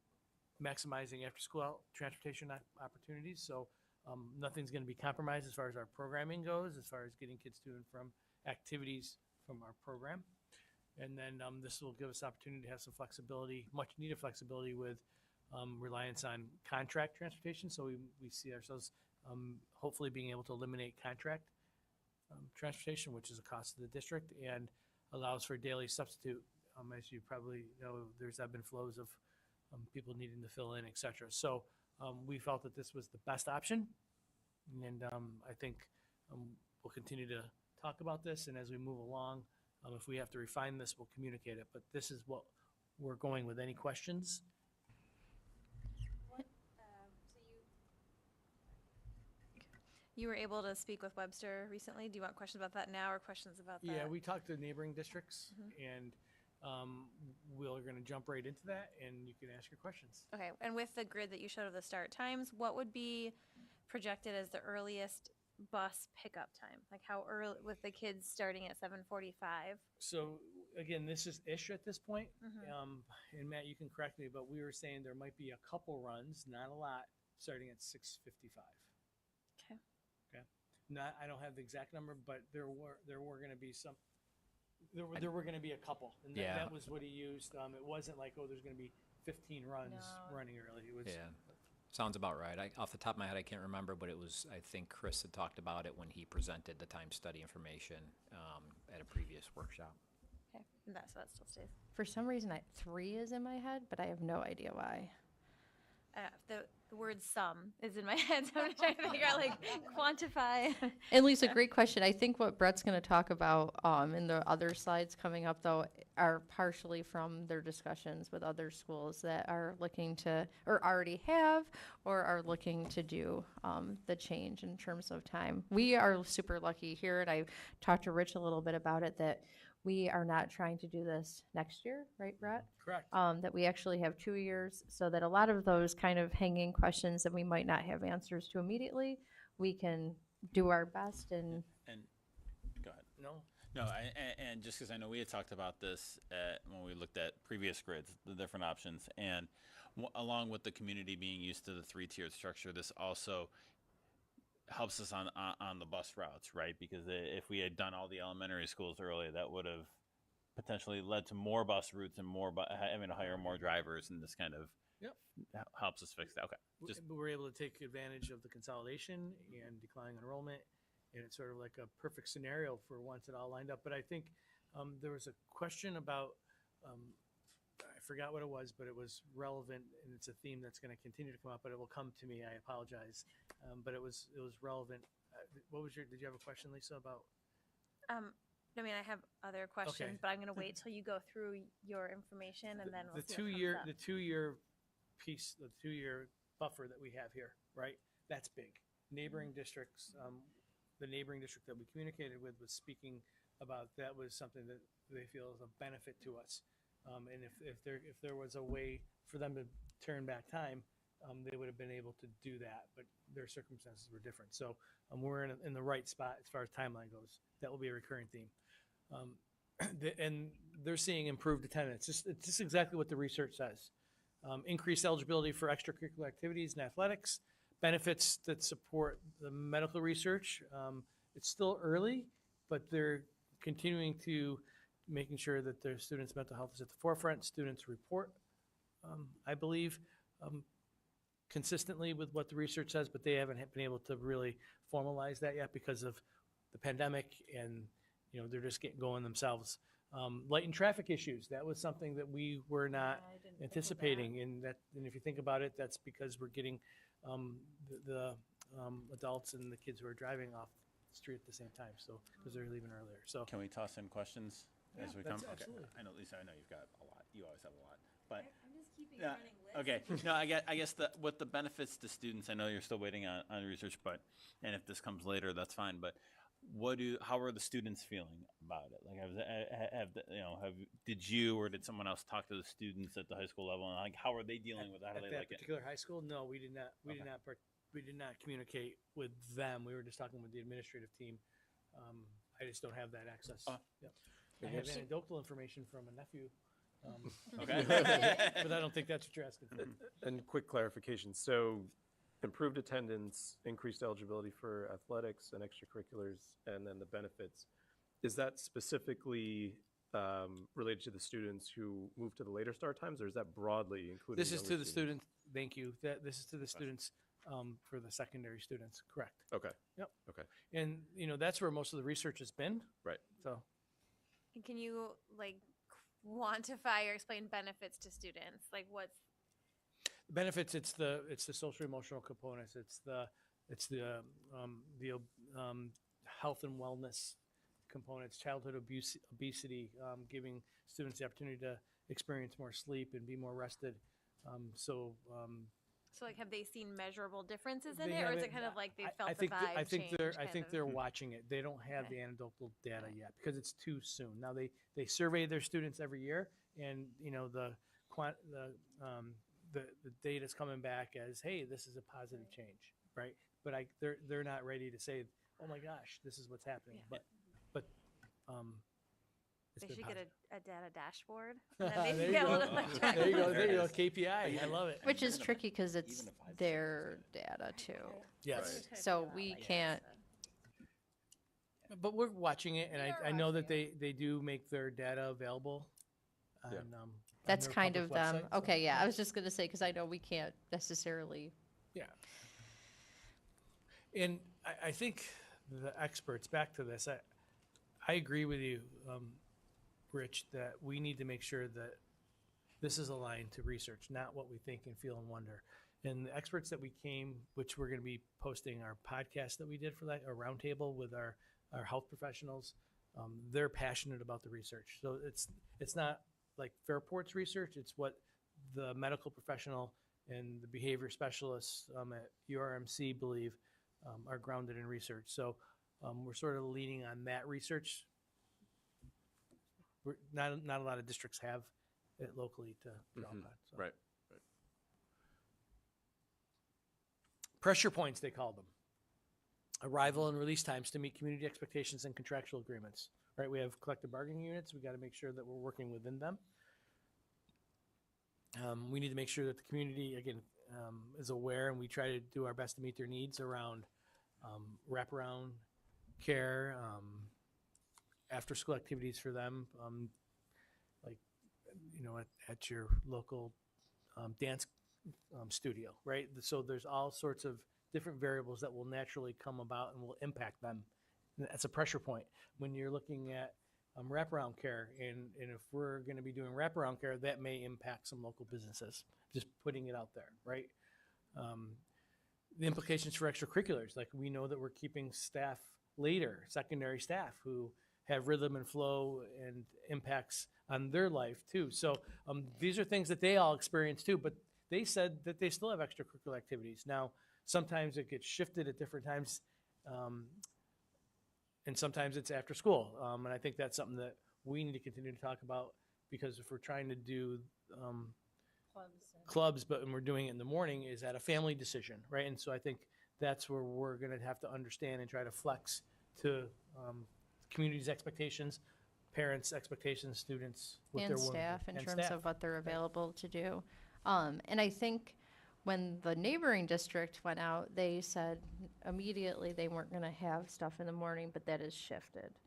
maximizing after-school transportation opportunities. So nothing's going to be compromised as far as our programming goes, as far as getting kids to and from activities from our program. And then this will give us opportunity to have some flexibility, much needed flexibility with reliance on contract transportation. So we see ourselves hopefully being able to eliminate contract transportation, which is a cost to the district, and allows for daily substitute. As you probably know, there's ebb and flows of people needing to fill in, et cetera. So we felt that this was the best option. And I think we'll continue to talk about this. And as we move along, if we have to refine this, we'll communicate it. But this is what we're going with. Any questions? You were able to speak with Webster recently. Do you want questions about that now or questions about that? Yeah, we talked to neighboring districts, and we're going to jump right into that, and you can ask your questions. Okay, and with the grid that you showed of the start times, what would be projected as the earliest bus pickup time? Like how early, with the kids starting at 7:45? So again, this is ish at this point. And Matt, you can correct me, but we were saying there might be a couple runs, not a lot, starting at 6:55. Okay. Okay. Not, I don't have the exact number, but there were going to be some. There were going to be a couple, and Yeah. that was what he used. It wasn't like, oh, there's going to be 15 runs No. running early. It was. Yeah, sounds about right. Off the top of my head, I can't remember, but it was, I think Chris had talked about it when he presented the time study information at a previous workshop. Okay, and so that still stays. For some reason, 3 is in my head, but I have no idea why. The word "some" is in my head, so I'm trying to figure out, like, quantify. And Lisa, great question. I think what Brett's going to talk about in the other slides coming up, though, are partially from their discussions with other schools that are looking to, or already have, or are looking to do the change in terms of time. We are super lucky here, and I talked to Rich a little bit about it, that we are not trying to do this next year, right, Brett? Correct. That we actually have 2 years, so that a lot of those kind of hanging questions that we might not have answers to immediately, we can do our best and And go ahead. No. And just because I know we had talked about this when we looked at previous grids, the different options, and along with the community being used to the 3-tiered structure, this also helps us on the bus routes, right? Because if we had done all the elementary schools early, that would have potentially led to more bus routes and having to hire more drivers, and this kind of helps us fix that. Okay, But we're able to take advantage of the consolidation and declining enrollment, and it's sort of like a perfect scenario for once it all lined up. But I think there was a question about, I forgot what it was, but it was relevant, and it's a theme that's going to continue to come up, but it will come to me. I apologize, but it was relevant. Did you have a question, Lisa, about? I mean, I have other questions, Okay. but I'm going to wait till you go through your information, and then we'll the see two what year comes up. the 2 year piece, the 2 year buffer that we have here, right? That's big. Neighboring districts, the neighboring district that we communicated with was speaking about that was something that they feel is a benefit to us. And if there was a way for them to turn back time, they would have been able to do that, but their circumstances were different. So we're in the right spot as far as timeline goes. That will be a recurring theme. And they're seeing improved attendance. It's just exactly what the research says. Increased eligibility for extracurricular activities and athletics, benefits that support the medical research. It's still early, but they're continuing to making sure that their students' mental health is at the forefront. Students report, I believe, consistently with what the research says, but they haven't been able to really formalize that yet because of the pandemic, and they're just getting going themselves. Light and traffic issues, that was something that we were not I didn't think of anticipating, and if you think about it, that's because we're getting the adults and the kids who are driving off the street at the same time, so because they're leaving earlier. So can we toss in questions as we come? that's Okay. absolutely. I know, Lisa. I know you've got a lot. You always have a lot, but. I'm just keeping Yeah, okay. No, I guess with the benefits to students, I know you're still waiting on research, and if this comes later, that's fine. But how are the students feeling about it? Like, did you or did someone else talk to the students at the high school level? And like, how are they dealing with it? How do At they that like it? particular high school, no, we did not. We Okay. did not communicate with them. We were just talking with the administrative team. I just don't have that access. Yep. I have anecdotal information from a nephew. Okay. But I don't think that's what you're asking for. And quick clarification, so improved attendance, increased eligibility for athletics and extracurriculars, and then the benefits, is that specifically related to the students who move to the later start times, or is that broadly including? This is younger to the students, thank you. This is to the students for the secondary students, correct. Okay. Yep. Okay. And, that's where most of the research has been. Right. So, And can you, like, quantify or explain benefits to students? Like, what's benefits, it's the social emotional components, it's the health and wellness components, childhood obesity, giving students the opportunity to experience more sleep and be more rested. So like, have they seen measurable differences in They it, or is haven't- it kind of like they I felt the think vibe I think change? I think they're watching it. They don't have Okay. the anecdotal data yet because it's too soon. Now they survey their students every year, and the data's coming back as, hey, this is a positive change, right? But they're not ready to say, oh my gosh, this is what's happening. Yeah. But it's They been should positive. get a data dashboard. And then There they you be able go. to track There you go. it. There you go. KPI. I love it. Which is tricky because it's their data too. Yes. So we can't, But we're watching it, and I know that they do make their data available. Yeah. On that's their kind public of them. website, so- Okay, yeah, I was just gonna say, because I know we can't necessarily. Yeah. And I think the experts, back to this, I agree with you, Rich, that we need to make sure that this is aligned to research, not what we think and feel and wonder. And the experts that we came, which we're going to be posting our podcast that we did for that, a roundtable with our health professionals, they're passionate about the research. So it's not like Fairport's research, it's what the medical professional and the behavior specialists at URMC believe are grounded in research. So we're sort of leaning on that research. We're not a lot of districts have it locally to draw upon. So. Right. Pressure points, they call them. Arrival and release times to meet community expectations and contractual agreements. Right, we have collective bargaining units. We got to make sure that we're working within them. We need to make sure that the community, again, is aware, and we try to do our best to meet their needs around wraparound care, after-school activities for them, like, at your local dance studio, right? So there's all sorts of different variables that will naturally come about and will impact them. And that's a pressure point. When you're looking at wraparound care, and if we're going to be doing wraparound care, that may impact some local businesses, just putting it out there, right? The implications for extracurriculars, like we know that we're keeping staff later, secondary staff who have rhythm and flow and impacts on their life too. So these are things that they all experience too, but they said that they still have extracurricular activities. Now, sometimes it gets shifted at different times, and sometimes it's after school. And I think that's something that we need to continue to talk about, because if we're trying to do clubs, but when we're doing it in the morning, is that a family decision, right? And so I think that's where we're going to have to understand and try to flex to community's expectations, parents' expectations, students, what And they're willing to do, staff in and terms staff. of what they're available to do. And I think when the neighboring district went out, they said immediately they weren't going to have stuff in the morning, but that has shifted.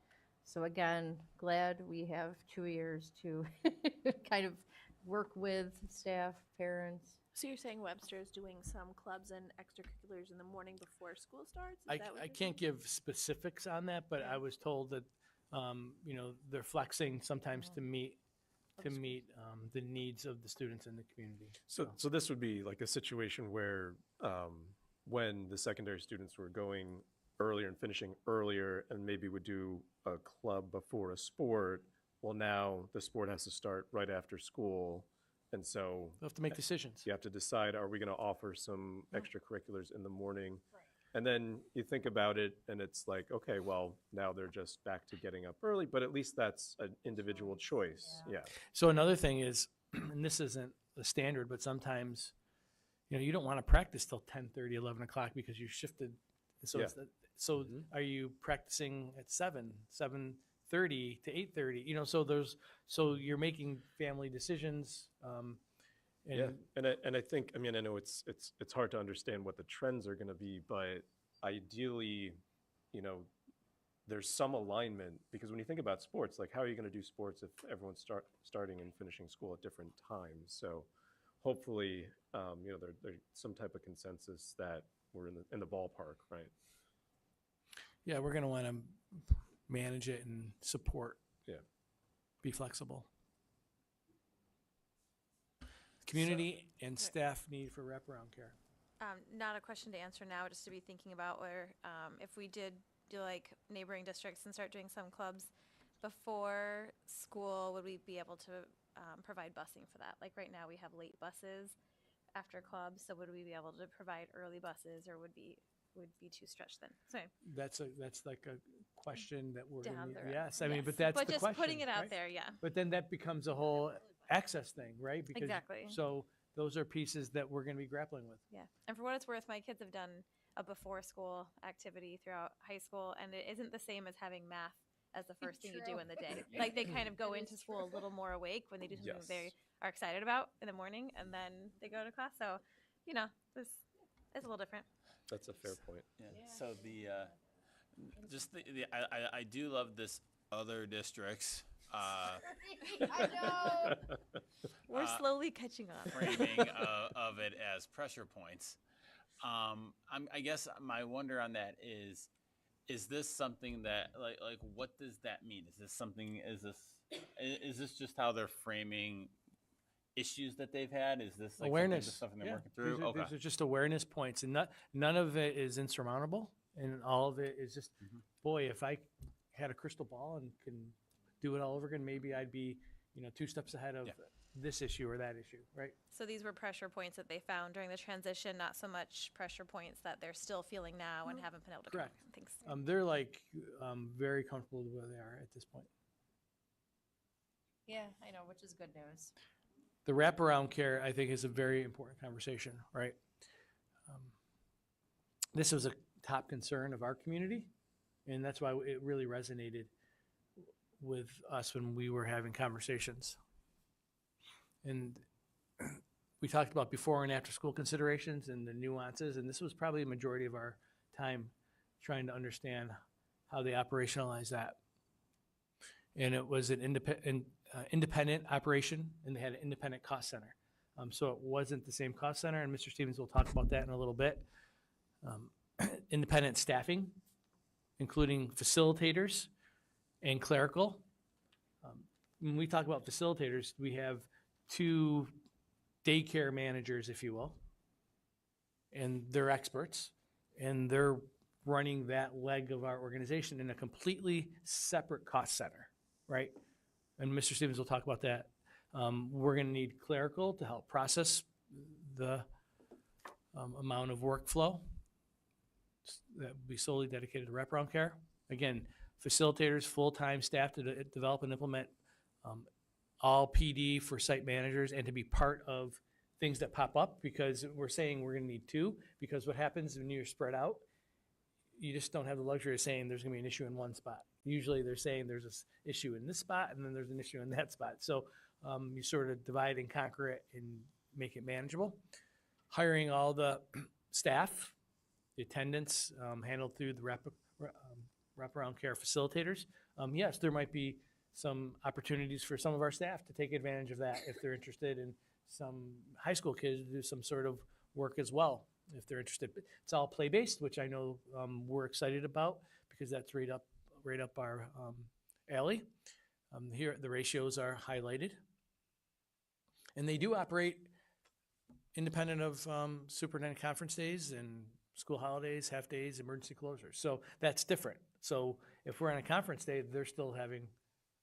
So again, glad we have 2 years to kind of work with staff, parents. So you're saying Webster's doing some clubs and extracurriculars in the morning before school starts? Is I that what I you're can't saying? give specifics on that, but Yeah. I was told that, they're flexing sometimes to meet the needs of the students in the community. So this would be like a situation where when the secondary students were going earlier and finishing earlier and maybe would do a club before a sport, well, now the sport has to start right after school. And so They'll have to make decisions. you have to decide, are we going to offer some extracurriculars in the morning? And then you think about it and it's like, okay, well, now they're just back to getting up early, but at least that's an individual choice. Yeah. So another thing is, and this isn't the standard, but sometimes, you don't want to practice till 10:30, 11 o'clock because you shifted. So, Yeah. so are you practicing at 7:30 to 8:30? So you're making family decisions. Yeah, and I think, I know it's hard to understand what the trends are going to be, but ideally, there's some alignment, because when you think about sports, like how are you going to do sports if everyone's starting and finishing school at different times? So hopefully, there's some type of consensus that we're in the ballpark, right? Yeah, we're going to want to manage it and support. Yeah. Be flexible. Community and staff need for wraparound care. Not a question to answer now, just to be thinking about where, if we did do like neighboring districts and start doing some clubs before school, would we be able to provide busing for that? Like right now, we have late buses. after clubs, so would we be able to provide early buses, or would be too stretched then? So That's like a question that we're down gonna, the road. yes, I mean, but Yes, that's the but just question, putting it out right? there, yeah. But then that becomes a whole access thing, right? Because Exactly. So those are pieces that we're gonna be grappling with. Yeah, and for what it's worth, my kids have done a before school activity throughout high school, and it isn't the same as having math as the first thing you do True. in the day. Like they kind of go That into is school a little more awake when they do something that they Yes. are excited about in the morning, and then they go to class. So, this is a little different. That's a fair point. Yeah. So just I do love this other districts I know. We're slowly catching on. framing of it as pressure points. I guess my wonder on that is this something that like what does that mean? Is this just how they're framing issues that they've had? Is this like Awareness. something they're Yeah. working through? Okay. These are just awareness points, and none of it is insurmountable, and all of it is just, boy, if I had a crystal ball and can do it all over again, maybe I'd be, 2 steps ahead of Yeah. this issue or that issue, right? So these were pressure points that they found during the transition, not so much pressure points that they're still feeling now and haven't been able to Correct. Thanks. They're like very comfortable with where they are at this point. Yeah, I know, which is good news. The wraparound care, I think, is a very important conversation, right? This was a top concern of our community, and that's why it really resonated with us when we were having conversations. And we talked about before and after school considerations and the nuances, and this was probably a majority of our time trying to understand how they operationalize that. And it was an independent operation, and they had an independent cost center. So it wasn't the same cost center, and Mr. Stevens will talk about that in a little bit. Independent staffing, including facilitators and clerical. When we talk about facilitators, we have 2 daycare managers, if you will, and they're experts, and they're running that leg of our organization in a completely separate cost center, right? And Mr. Stevens will talk about that. We're going to need clerical to help process the amount of workflow that will be solely dedicated to wraparound care. Again, facilitators, full-time staff to develop and implement all PD for site managers and to be part of things that pop up, because we're saying we're going to need 2, because what happens when you're spread out, you just don't have the luxury of saying there's going to be an issue in one spot. Usually they're saying there's this issue in this spot and then there's an issue in that spot. So you sort of divide and conquer it and make it manageable. Hiring all the staff, the attendants handled through the wraparound care facilitators. Yes, there might be some opportunities for some of our staff to take advantage of that if they're interested, and some high school kids to do some sort of work as well if they're interested. But it's all play-based, which I know we're excited about, because that's right up our alley. Here, the ratios are highlighted. And they do operate independent of superintendent conference days and school holidays, half days, emergency closures. So that's different. So if we're on a conference day, they're still having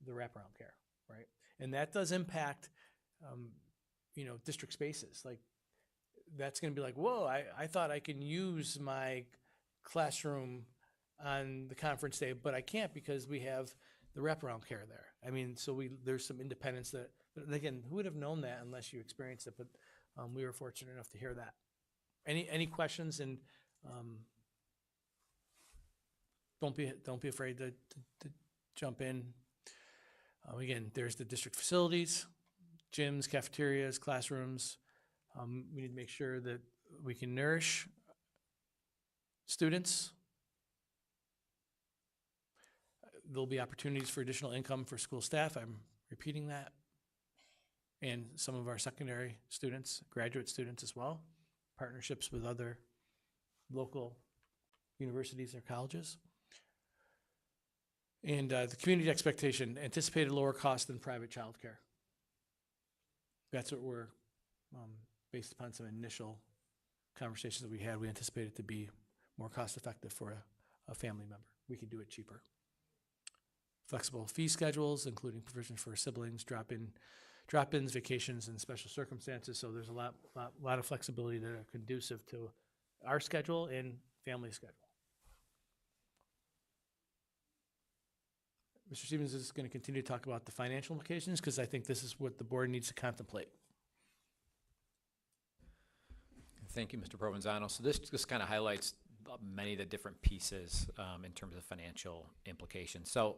the wraparound care, right? And that does impact, district spaces. Like, that's going to be like, whoa, I thought I can use my classroom on the conference day, but I can't because we have the wraparound care there. I mean, so there's some independence that, again, who would have known that unless you experienced it? But we were fortunate enough to hear that. Any questions? And don't be afraid to jump in. Again, there's the district facilities, gyms, cafeterias, classrooms. We need to make sure that we can nourish students. There'll be opportunities for additional income for school staff. I'm repeating that. And some of our secondary students, graduate students as well. Partnerships with other local universities or colleges. And the community expectation, anticipated lower cost than private childcare. That's what we're, based upon some initial conversations that we had, we anticipate it to be more cost effective for a family member. We can do it cheaper. Flexible fee schedules, including provision for siblings, drop-in drop-ins, vacations, and special circumstances. So there's a lot of flexibility that are conducive to our schedule and family schedule. Mr. Stevens is going to continue to talk about the financial implications because I think this is what the board needs to contemplate. Thank you, Mr. Provenzano. So this just kind of highlights many of the different pieces in terms of financial implications. So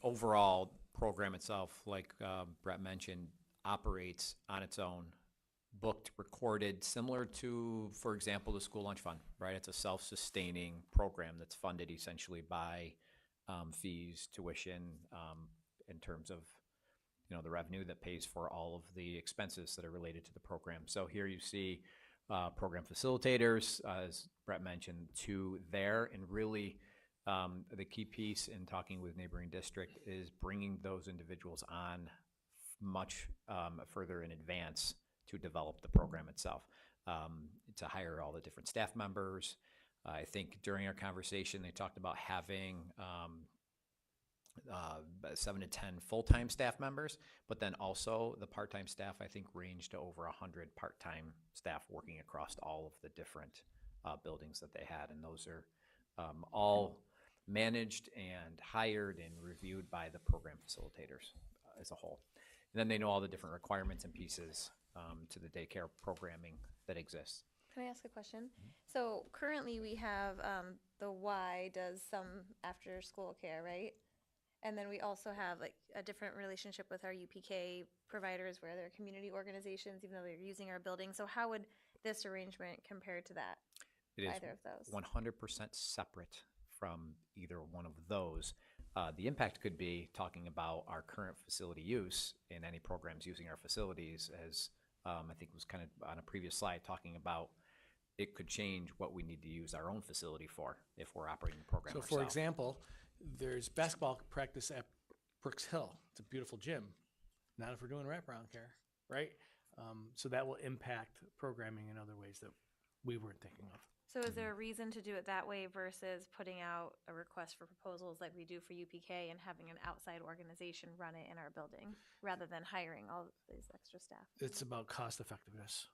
overall program itself, like Brett mentioned, operates on its own, booked, recorded, similar to, for example, the school lunch fund, right? It's a self-sustaining program that's funded essentially by fees, tuition, in terms of the revenue that pays for all of the expenses that are related to the program. So here you see program facilitators, as Brett mentioned, 2 there, and really the key piece in talking with neighboring district is bringing those individuals on much further in advance to develop the program itself, to hire all the different staff members. I think during our conversation, they talked about having 7 to 10 full-time staff members, but then also the part-time staff, I think, ranged to over 100 part-time staff working across all of the different buildings that they had. And those are all managed and hired and reviewed by the program facilitators as a whole. And then they know all the different requirements and pieces to the daycare programming that exists. Can I ask a question? So currently we have the Y does some after school care, right? And then we also have like a different relationship with our UPK providers where they're community organizations, even though they're using our building. So how would this arrangement compare to that? It is either of those? 100% separate from either one of those. The impact could be talking about our current facility use in any programs using our facilities, as I think was kind of on a previous slide talking about it could change what we need to use our own facility for if we're operating the program So, ourselves. for example, there's basketball practice at Brooks Hill. It's a beautiful gym. Not if we're doing wraparound care, right? So that will impact programming in other ways that we weren't thinking of. So is there a reason to do it that way versus putting out a request for proposals like we do for UPK and having an outside organization run it in our building rather than hiring all these extra staff? It's about cost effectiveness.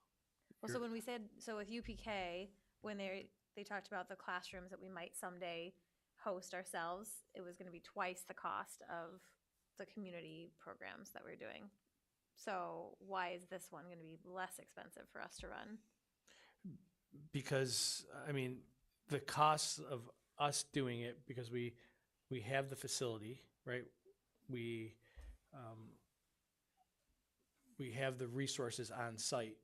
Well, so when we said, so with UPK, when they talked about the classrooms that we might someday host ourselves, it was going to be twice the cost of the community programs that we're doing. So why is this one going to be less expensive for us to run? Because, I mean, the costs of us doing it, because we have the facility, right? We have the resources on site,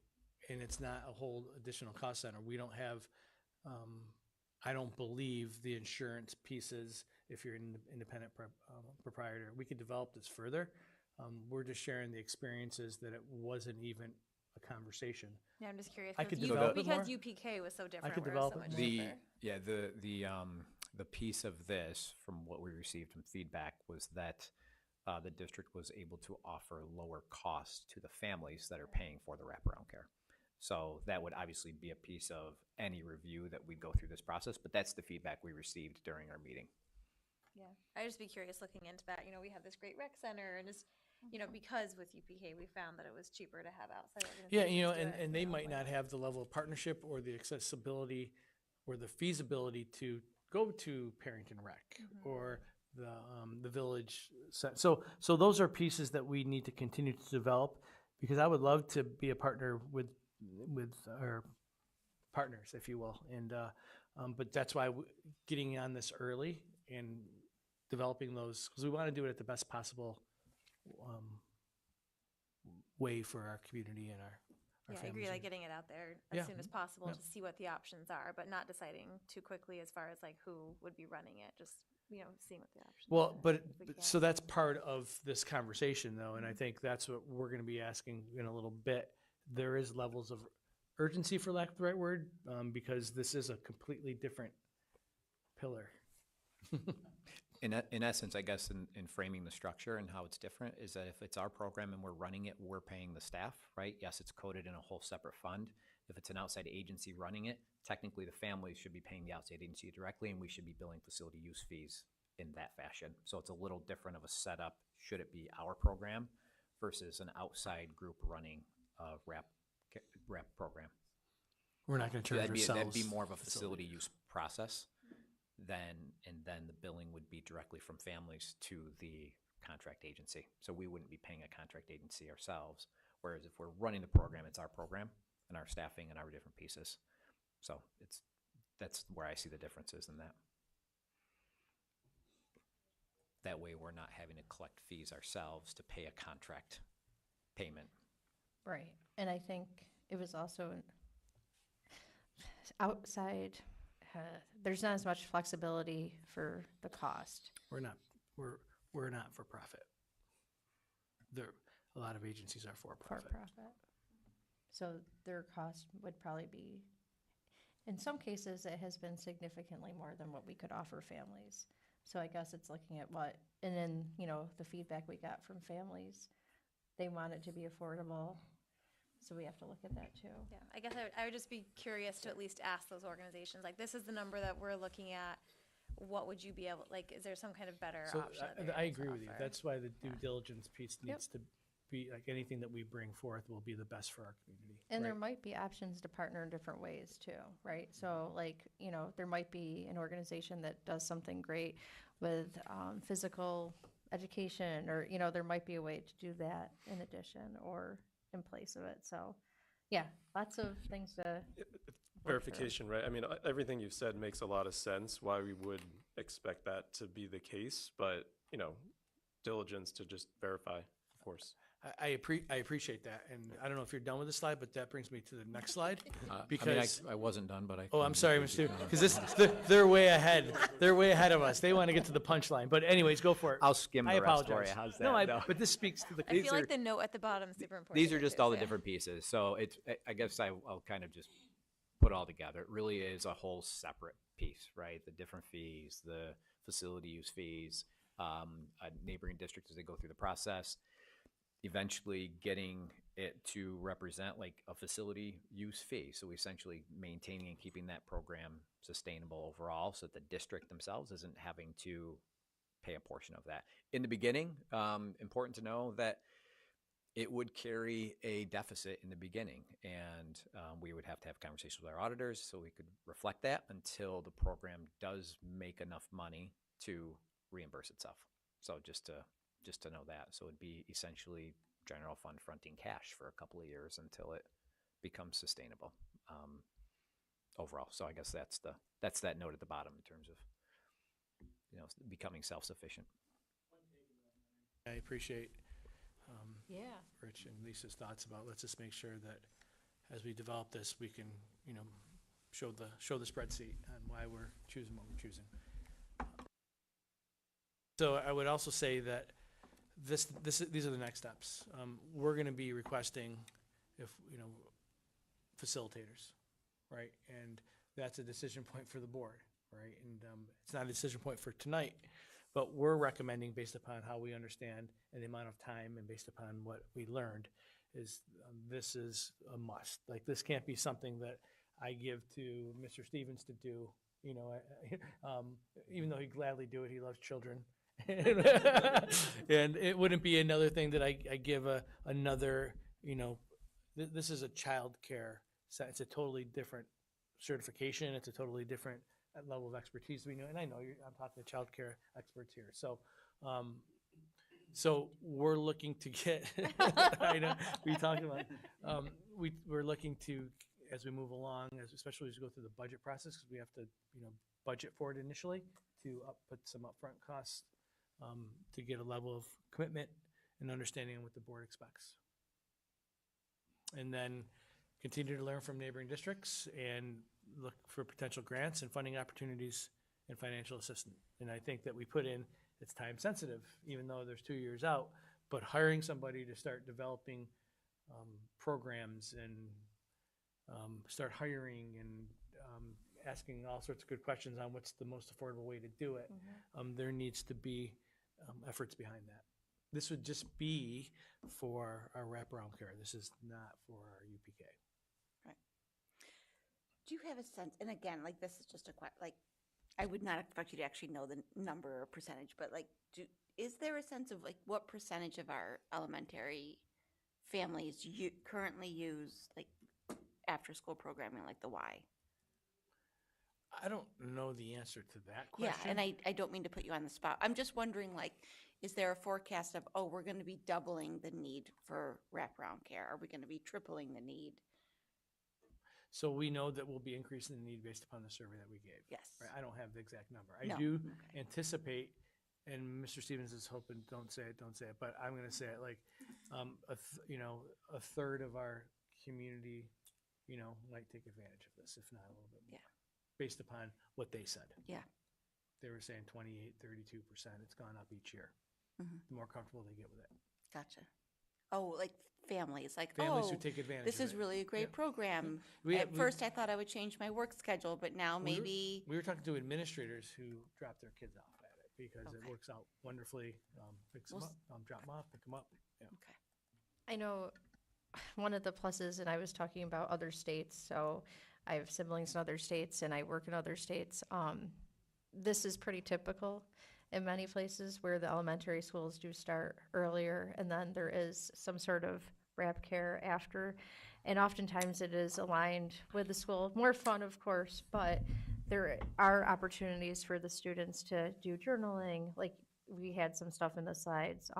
and it's not a whole additional cost center. We don't have, I don't believe the insurance pieces, if you're an independent proprietor. We could develop this further. We're just sharing the experiences that it wasn't even a conversation. Yeah, I'm just curious. I could because develop it because more. UPK was so different. I could where it develop was it so more. much cheaper. The piece of this, from what we received from feedback, was that the district was able to offer lower costs to the families that are paying for the wraparound care. So that would obviously be a piece of any review that we'd go through this process, but that's the feedback we received during our meeting. Yeah, I'd just be curious looking into that. We have this great rec center and just, because with UPK, we found that it was cheaper to have outside organizations. Yeah, do it, and they might not have the level of partnership or the accessibility or the feasibility to go to Parrington Rec or the village. So those are pieces that we need to continue to develop, because I would love to be a partner with our partners, if you will. And but that's why getting on this early and developing those, because we want to do it at the best possible way for our community and our Yeah, I families. agree, like getting it out there as Yeah. soon as possible Yeah. to see what the options are, but not deciding too quickly as far as like who would be running it, just, seeing what the options are. Well, but if we can. so that's part of this conversation, though, and I think that's what we're going to be asking in a little bit. There is levels of urgency, for lack of the right word, because this is a completely different pillar. In essence, I guess in framing the structure and how it's different is that if it's our program and we're running it, we're paying the staff, right? Yes, it's coded in a whole separate fund. If it's an outside agency running it, technically the families should be paying the outside agency directly, and we should be billing facility use fees in that fashion. So it's a little different of a setup should it be our program versus an outside group running a wrap program. We're not going to So charge ourselves. that'd be more of a facility use process and then the billing would be directly from families to the contract agency. So we wouldn't be paying a contract agency ourselves. Whereas if we're running the program, it's our program and our staffing and our different pieces. So that's where I see the differences in that. That way we're not having to collect fees ourselves to pay a contract payment. Right. And I think it was also outside, there's not as much flexibility for the cost. We're not for profit. A lot of agencies are for profit. So their cost would probably be, in some cases, it has been significantly more than what we could offer families. So I guess it's looking at what, and then, the feedback we got from families, they want it to be affordable. So we have to look at that too. Yeah, I guess I would just be curious to at least ask those organizations, like, this is the number that we're looking at. What would you be able, like, is there some kind of better So option? that you're I able to agree with you. offer? That's why the due Yeah. diligence piece needs to be, like, anything that we bring forth will be the best for our community. And there right? might be options to partner in different ways too, right? So like, there might be an organization that does something great with physical education, or, there might be a way to do that in addition or in place of it. So, yeah, lots of things to Verification, right? I mean, everything you've said makes a lot of sense, why we would expect that to be the case, but, diligence to just verify, of course. I appreciate that, and I don't know if you're done with the slide, but that brings me to the next slide. I Because wasn't done, but I. oh, I'm can sorry, continue. Mr. Because they're way ahead. They're way ahead of us. They want to get to the punchline. But anyways, go for it. I'll skim I the rest for you. apologize. How's No, that? No. but this speaks to the. I feel like the note at the bottom is super important. These are just too, all the so- different pieces. So I guess I'll kind of just put all together. It really is a whole separate piece, right? The different fees, the facility use fees, a neighboring district as they go through the process, eventually getting it to represent like a facility use fee. So essentially maintaining and keeping that program sustainable overall so that the district themselves isn't having to pay a portion of that. In the beginning, important to know that it would carry a deficit in the beginning, and we would have to have conversations with our auditors so we could reflect that until the program does make enough money to reimburse itself. So just to know that. So it'd be essentially general fund fronting cash for a couple of years until it becomes sustainable overall. So I guess that's that note at the bottom in terms of becoming self-sufficient. I appreciate Yeah. Rich and Lisa's thoughts about, let's just make sure that as we develop this, we can, show the spreadsheet on why we're choosing what we're choosing. So I would also say that these are the next steps. We're going to be requesting facilitators, right? And that's a decision point for the board, right? And it's not a decision point for tonight, but we're recommending, based upon how we understand and the amount of time and based upon what we learned, is this is a must. Like, this can't be something that I give to Mr. Stevens to do, even though he'd gladly do it, he loves children. And it wouldn't be another thing that I give another, this is a child care. It's a totally different certification. It's a totally different level of expertise. And I know I'm talking to child care experts here. So we're looking to get, I know, we talked about, we're looking to, as we move along, especially as we go through the budget process, because we have to, budget for it initially, to put some upfront costs to get a level of commitment and understanding of what the board expects. And then continue to learn from neighboring districts and look for potential grants and funding opportunities and financial assistance. And I think that we put in, it's time sensitive, even though there's 2 years out, but hiring somebody to start developing programs and start hiring and asking all sorts of good questions on what's the most affordable way to do it. There needs to be efforts behind that. This would just be for our wraparound care. This is not for our UPK. Right. Do you have a sense, and again, like, this is just I would not expect you to actually know the number or percentage, but like, is there a sense of like what percentage of our elementary families currently use like after-school programming like the Y? I don't know the answer to that Yeah, question. and I don't mean to put you on the spot. I'm just wondering, like, is there a forecast of, oh, we're going to be doubling the need for wraparound care? Are we going to be tripling the need? So we know that we'll be increasing the need based upon the survey that we gave. Yes. Right? I don't have the exact number. I No. do Okay. anticipate, and Mr. Stevens is hoping, don't say it, but I'm going to say it like, a third of our community, might take advantage of this, if not a little bit more. Yeah. Based upon what they said. Yeah. They were saying 28, 32%. It's gone up each year. Mhm. The more comfortable they get with it. Gotcha. Oh, like families, like, Families who oh, take advantage this of is it. really a great Yeah. program. We- At we- first, I thought I would change my work schedule, but now We were- maybe, We were talking to administrators who drop their kids off at it because it Okay. works out wonderfully. Picks them Well, up, drop them off, pick them up. Yeah. okay. I know one of the pluses, and I was talking about other states, so I have siblings in other states and I work in other states. This is pretty typical in many places where the elementary schools do start earlier, and then there is some sort of wrap care after. And oftentimes it is aligned with the school. More fun, of course, but there are opportunities for the students to do journaling, like we had some stuff in the slides,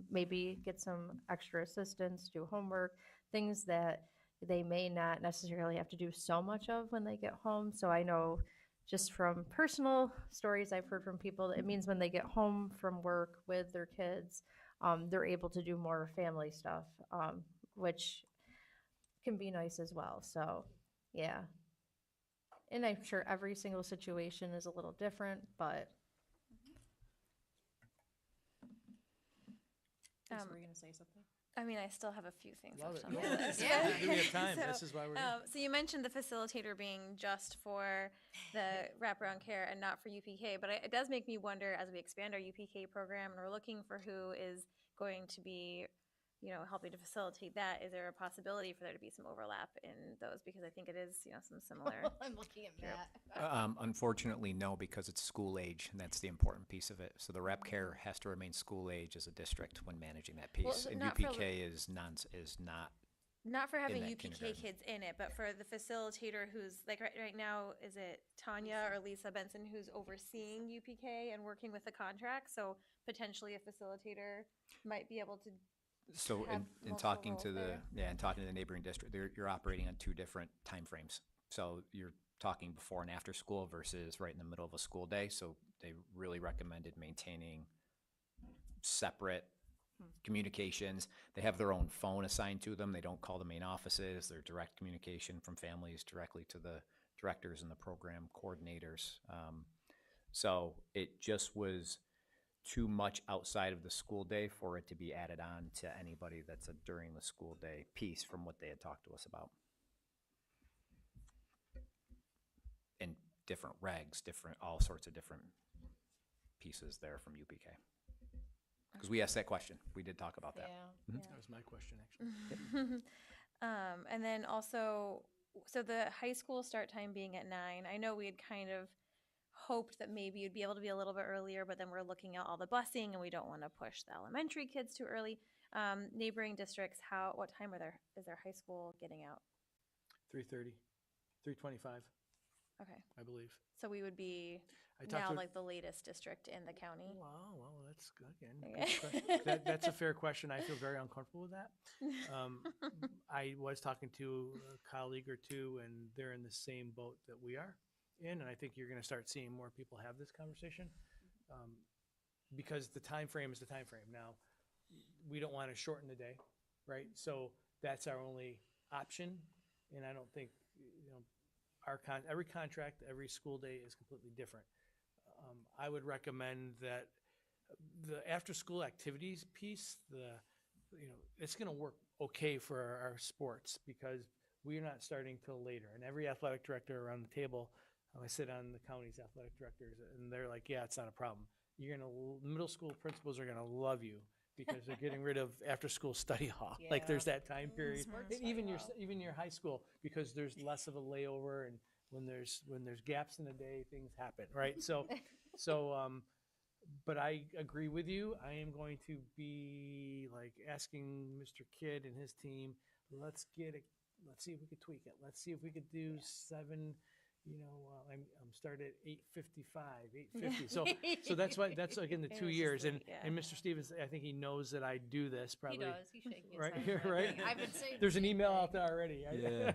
maybe get some extra assistance, do homework, things that they may not necessarily have to do so much of when they get home. So I know just from personal stories I've heard from people, it means when they get home from work with their kids, they're able to do more family stuff, which can be nice as well. So, yeah. And I'm sure every single situation is a little different, but. Lisa, were you gonna say something? I mean, I still have a few things Love left it. on No, the list. Yeah. We have time. So, This is why we're here. So you mentioned the facilitator being just for the wraparound care and not for UPK, but it does make me wonder as we expand our UPK program and we're looking for who is going to be, helping to facilitate that. Is there a possibility for there to be some overlap in those? Because I think it is, some similar. I'm looking at Yep. Matt. Unfortunately, no, because it's school age, and that's the important piece of it. So the rep care has to remain school age as a district when managing that Well, piece. so And not for- UPK is not. Not for having that UPK kindergarten. kids in it, but for the facilitator who's like right now, is it Tanya or Lisa Benson who's overseeing UPK and working with the contract? So potentially a facilitator might be able to. So have in multiple talking roles to there. and talking to the neighboring district, you're operating on two different timeframes. So you're talking before and after school versus right in the middle of a school day. So they really recommended maintaining separate communications. They have their own phone assigned to them. They don't call the main offices. They're direct communication from families directly to the directors and the program coordinators. So it just was too much outside of the school day for it to be added on to anybody that's a during the school day piece from what they had talked to us about. And different regs, all sorts of different pieces there from UPK. Because we asked that question. We did talk about that. Yeah. That was my question, actually. And then also, so the high school start time being at 9, I know we had kind of hoped that maybe you'd be able to be a little bit earlier, but then we're looking at all the busing and we don't want to push the elementary kids too early. Neighboring districts, what time is their high school getting out? 3:30, 3:25, Okay, I believe. so we would be I talked now to. like the latest district in the county. Wow, well, that's good. Again, Okay. good question. That's a fair question. I feel very uncomfortable with that. I was talking to a colleague or two, and they're in the same boat that we are in, and I think you're going to start seeing more people have this conversation because the time frame is the time frame. Now, we don't want to shorten the day, right? So that's our only option, and I don't think every contract, every school day is completely different. I would recommend that the after-school activities piece, it's going to work okay for our sports because we're not starting till later. And every athletic director around the table, I sit on the county's athletic directors, and they're like, "Yeah, it's not a problem. Middle school principals are going to love you because they're getting rid of after-school study hall. Like there's that time period, and even your high school because there's less of a layover and." When there's gaps in the day, things happen, right? So, but I agree with you. I am going to be like asking Mr. Kidd and his team, let's see if we could tweak it. Let's see if we could do 7, I'm started at 8:55, 8:50. So that's again the It 2 was just years. late, yeah. And Mr. Stevens, I think he knows that I do this He probably. does, he's shaking his Right head. here, but right? I would say. the There's an same email thing. out there already.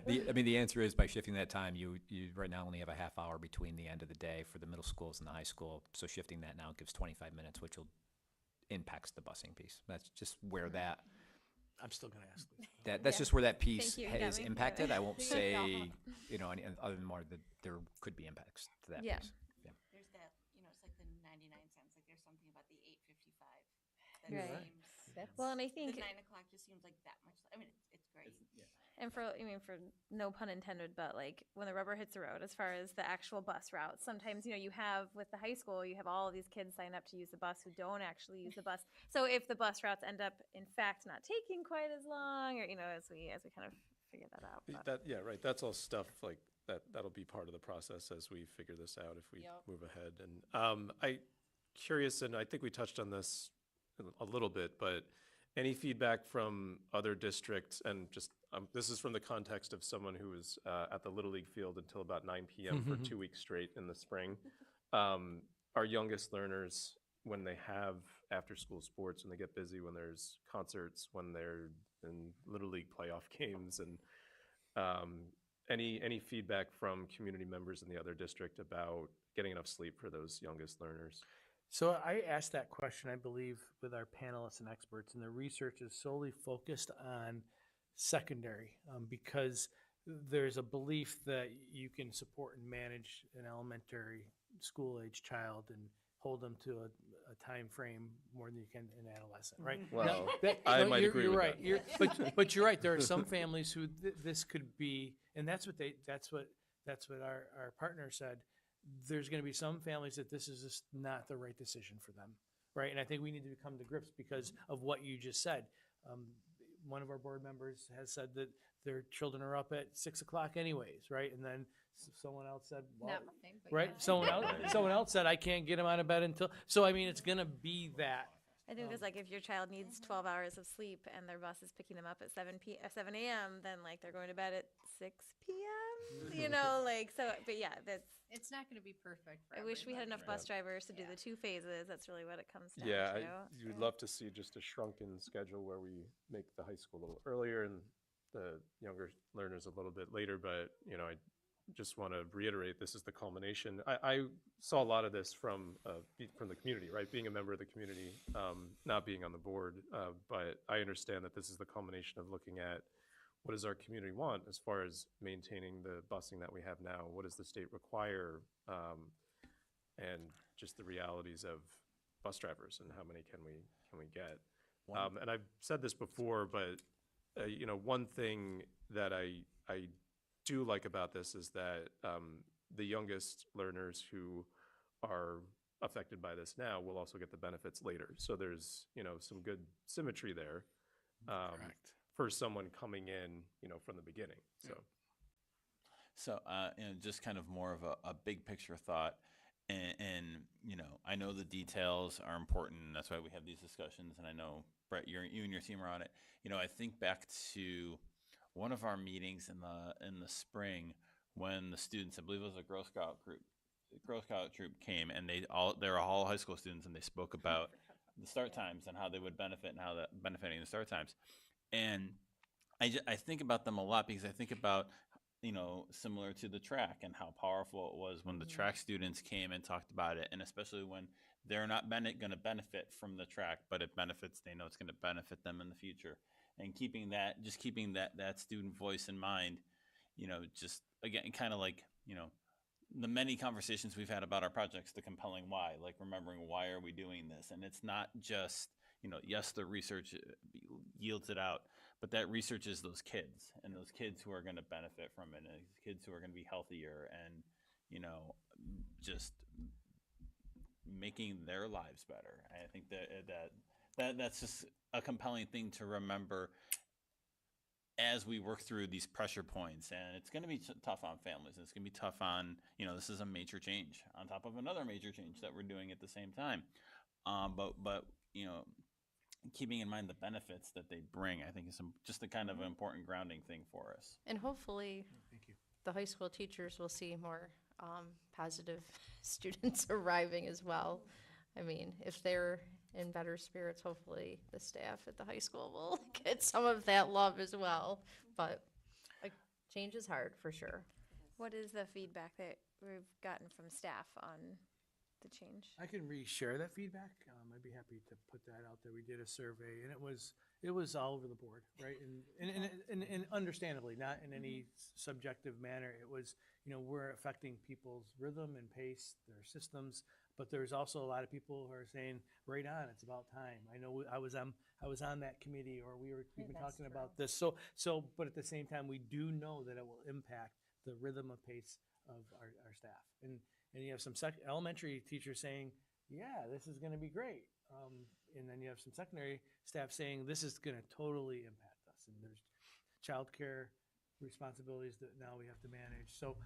Yeah, the answer is by shifting that time, you right now only have a half hour between the end of the day for the middle schools and the high school. So shifting that now gives 25 minutes, which will impacts the busing piece. That's just where I'm still going to ask this. that's Yeah. just where that piece you, you got is me. impacted. I won't Yeah. say, any other than more that there could be impacts to that Yeah. piece. Yeah. There's that, it's like the 99 cents, like there's something about the 8:55. That Right. seems, Well, and I the think, 9 o'clock just seems like that much, I mean, it's great. and for no pun intended, but like when the rubber hits the road, as far as the actual bus routes, sometimes, you have with the high school, you have all of these kids sign up to use the bus who don't actually use the bus. So if the bus routes end up in fact not taking quite as long, or, as we kind of figure that out. But. Right. That's all stuff like that'll be part of the process as we figure this out if we Yep. move ahead. And curious, and I think we touched on this a little bit, but any feedback from other districts, and just this is from the context of someone who was at the Little League field until about 9 p.m. for 2 weeks straight in the spring. Our youngest learners, when they have after-school sports, when they get busy, when there's concerts, when they're in Little League playoff games, and any feedback from community members in the other district about getting enough sleep for those youngest learners? So I asked that question, I believe, with our panelists and experts, and the research is solely focused on secondary because there's a belief that you can support and manage an elementary school-age child and hold them to a time frame more than you can an adolescent, right? Well, Now, I might you're, agree you're with right. that. But you're right. There are some families who this could be, and that's what our partner said. There's going to be some families that this is just not the right decision for them, right? And I think we need to come to grips because of what you just said. One of our board members has said that their children are up at 6 o'clock anyways, right? And then someone else said, well, Not mine, but right? yeah. Someone else said, I can't get them out of bed until, so I mean, it's going to be that. I think there's like if your child needs 12 hours of sleep and their bus is picking them up at 7 a.m., then like they're going to bed at 6 p.m. So. But yeah, It's not going to be perfect for I wish we had everybody, enough but- bus drivers to do Yeah. the 2 phases. That's really what it comes down Yeah, to. you'd so. love to see just a shrunken schedule where we make the high school a little earlier and the younger learners a little bit later, but, I just want to reiterate, this is the culmination. I saw a lot of this from the community, right? Being a member of the community, not being on the board, but I understand that this is the culmination of looking at what does our community want as far as maintaining the busing that we have now? What does the state require? And just the realities of bus drivers and how many can we get? And I've said this before, but one thing that I do like about this is that the youngest learners who are affected by this now will also get the benefits later. So there's some good symmetry there for someone coming in from the beginning. So, just kind of more of a big picture thought. And I know the details are important. And that's why we have these discussions. And I know, Brett, you and your team are on it. I think back to one of our meetings in the spring when the students, I believe it was a Girl Scout troop came, and they were all high school students, and they spoke about the start times and how they would benefit and how that benefiting the start times. And I think about them a lot because I think about, similar to the track and how powerful it was when the track students came and talked about it. And especially when they're not going to benefit from the track, but they know it's going to benefit them in the future. And keeping that student voice in mind, just again, kind of like, the many conversations we've had about our projects, the compelling why, like remembering why are we doing this? And it's not just, yes, the research yields it out, but that research is those kids and those kids who are going to benefit from it, and kids who are going to be healthier and, just making their lives better. I think that's just a compelling thing to remember as we work through these pressure points. And it's going to be tough on families. It's going to be tough on, this is a major change on top of another major change that we're doing at the same time. But you know, keeping in mind the benefits that they bring, I think is just a kind of an important grounding thing for us. And hopefully, Thank you. the high school teachers will see more positive students arriving as well. I mean, if they're in better spirits, hopefully the staff at the high school will get some of that love as well. But change is hard for sure. What is the feedback that we've gotten from staff on the change? I can re-share that feedback. I'd be happy to put that out there. We did a survey, and it was all over the board, right? And understandably, not in any subjective manner. It was, we're affecting people's rhythm and pace, their systems. But there's also a lot of people who are saying, right on, it's about time. I know I was on that committee, or we've been talking about this. So, but at the same time, we do know that it will impact the rhythm of pace of our staff. And you have some elementary teachers saying, yeah, this is going to be great. And then you have some secondary staff saying, this is going to totally impact us. And there's childcare responsibilities that now we have to manage. So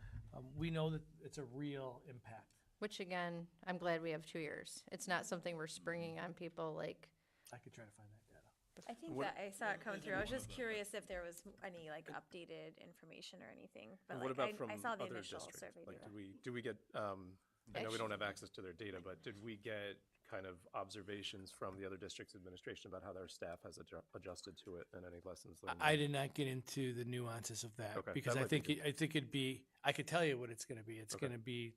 we know that it's a real impact. Which again, I'm glad we have 2 years. It's not something we're springing on people like. I could try to find that data. I think that I saw it come through. I was just curious if there was any like updated information or anything. But What like, about from I saw the other initial districts? survey Like, data. do we get, I know we don't have access to their data, but did we get kind of observations from the other district's administration about how their staff has adjusted to it and any lessons learned? I did not get into the nuances of that Okay, because that I might be think I think it'd be. I could tell you what it's going to be. It's Okay. going to be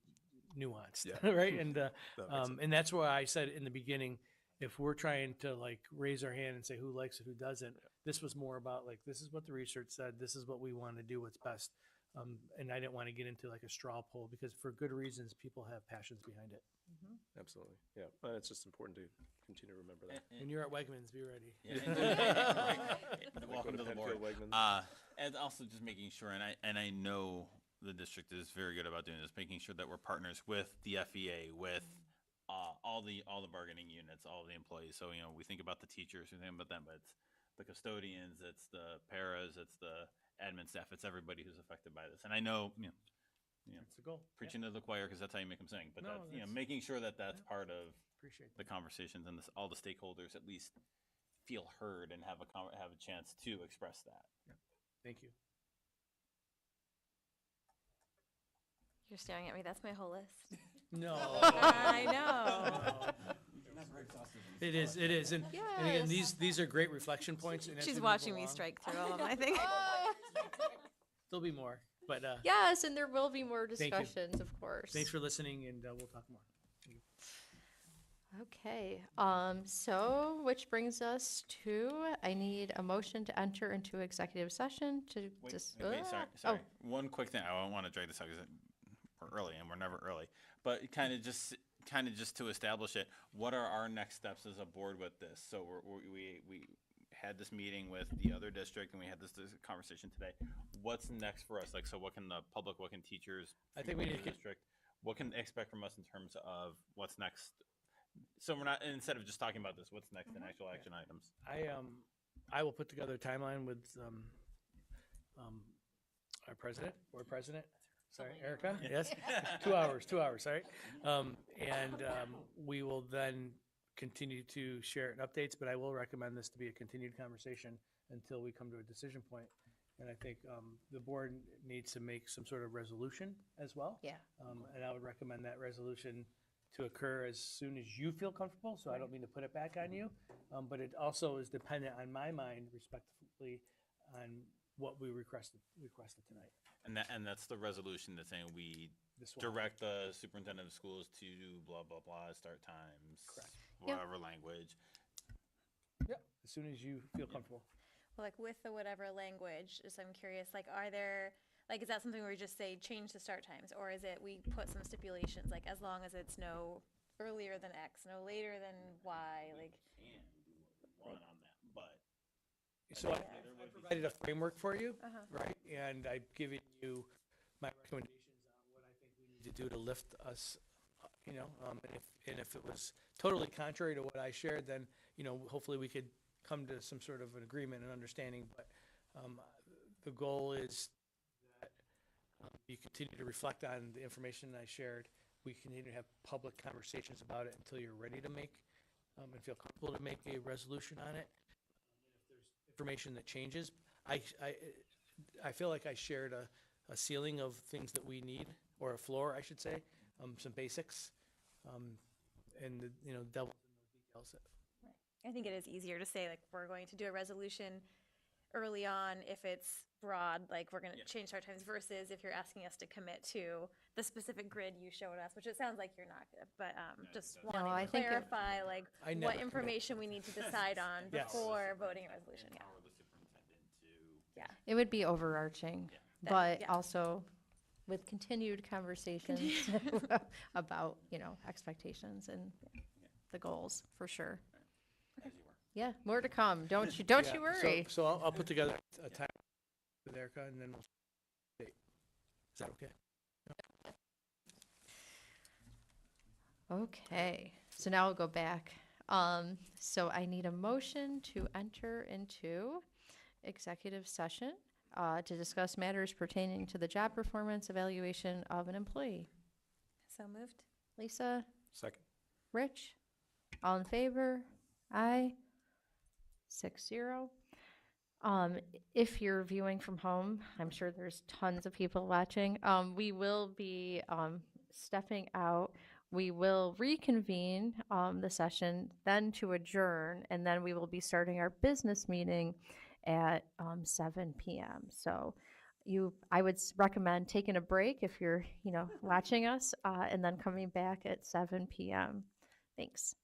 nuanced, Yeah. right? And That makes sense. and that's why I said in the beginning, if we're trying to like raise our hand and say who likes it, who doesn't, this was more about like this is what the research said. This is what we want to do. What's best. And I didn't want to get into like a straw poll because for good reasons, people have passions behind it. Absolutely, yeah. It's just important to continue to remember that. When you're at Wegmans, be ready. Welcome to the board. Penfield, Wegmans. And also just making sure, and I know the district is very good about doing this, making sure that we're partners with the FEA, with all the bargaining units, all the employees. So we think about the teachers, we think about them, but it's the custodians, it's the paras, it's the admin staff, it's everybody who's affected by this. And I know, That's the goal. preaching to the choir because that's how you make them sing. But No, that's, that's- making sure that that's part of Appreciate the that. conversations and all the stakeholders at least feel heard and have a chance to express that. Thank you. You're staring at me. That's my whole list. No. I know. It is. It is. And again, Yes. these are great reflection points. And as She's we move watching me along, strike through all of them, I think. There'll be more. But Yes, and there will be more Thank you. discussions, of course. thanks for listening, and we'll talk more. Okay, so which brings us to, I need a motion to enter into executive session to Wait, just. wait, sorry. One quick thing. I don't want to drag this out because we're early and we're never early. But kind of just to establish it, what are our next steps as a board with this? So we had this meeting with the other district and we had this conversation today. What's next for us? Like, so what can the public, what can teachers, I think we people in need the to district, what can they expect from us in terms of what's next? So we're not, instead of just talking about this, what's next in actual action items? I will put together a timeline with our president, board president. Sorry, Erica. Yes, 2 hours. 2 hours. Sorry, and we will then continue to share updates. But I will recommend this to be a continued conversation until we come to a decision point. And I think the board needs to make some sort of resolution as well. Yeah. And I would recommend that resolution to occur as soon as you feel comfortable. So I don't mean to put it back on you, but it also is dependent on my mind, respectively, on what we requested tonight. And that's the resolution that's saying we This one. direct the superintendent of schools to blah, blah, blah, start times. Correct. Yep. Whatever language. Yep. As soon as you feel comfortable. Well, like with the whatever language, just I'm curious, like, are there, like, is that something where we just say change the start times? Or is it we put some stipulations, like, as long as it's no earlier than X, no later than Y, like, Can do one on that, but. So I provided a framework for you, Uh-huh. right? And I've given you my recommendations on what I think we need to do to lift us, and if it was totally contrary to what I shared, then, hopefully we could come to some sort of an agreement and understanding. But the goal is that you continue to reflect on the information I shared. We continue to have public conversations about it until you're ready to make and feel comfortable to make a resolution on it. If there's information that changes, I feel like I shared a ceiling of things that we need, or a floor, I should say, some basics, and devil in those details. I think it is easier to say, like, we're going to do a resolution early on if it's broad, like, we're going to change start times, versus if you're asking us to commit to the specific grid you showed us, which it sounds like you're not, but just No, I wanting to think it- clarify, like, I never what commit. information we need to decide on Yes. before voting a resolution, yeah. Empower the superintendent to. Yeah. It would be overarching, That- but yeah. also with continued conversations about, expectations and the goals, for sure. As you were. Yeah, more to come. Don't you Yeah, worry. So I'll put together a time with Erica, and then we'll date. Is that okay? Okay, so now I'll go back. So I need a motion to enter into executive session to discuss matters pertaining to the job performance evaluation of an employee. So moved? Lisa, Second. Rich, all in favor? Aye. 6-0. If you're viewing from home, I'm sure there's tons of people watching. We will be stepping out. We will reconvene the session, then to adjourn, and then we will be starting our business meeting at 7 p.m. So I would recommend taking a break if you're, watching us, and then coming back at 7 p.m. Thanks.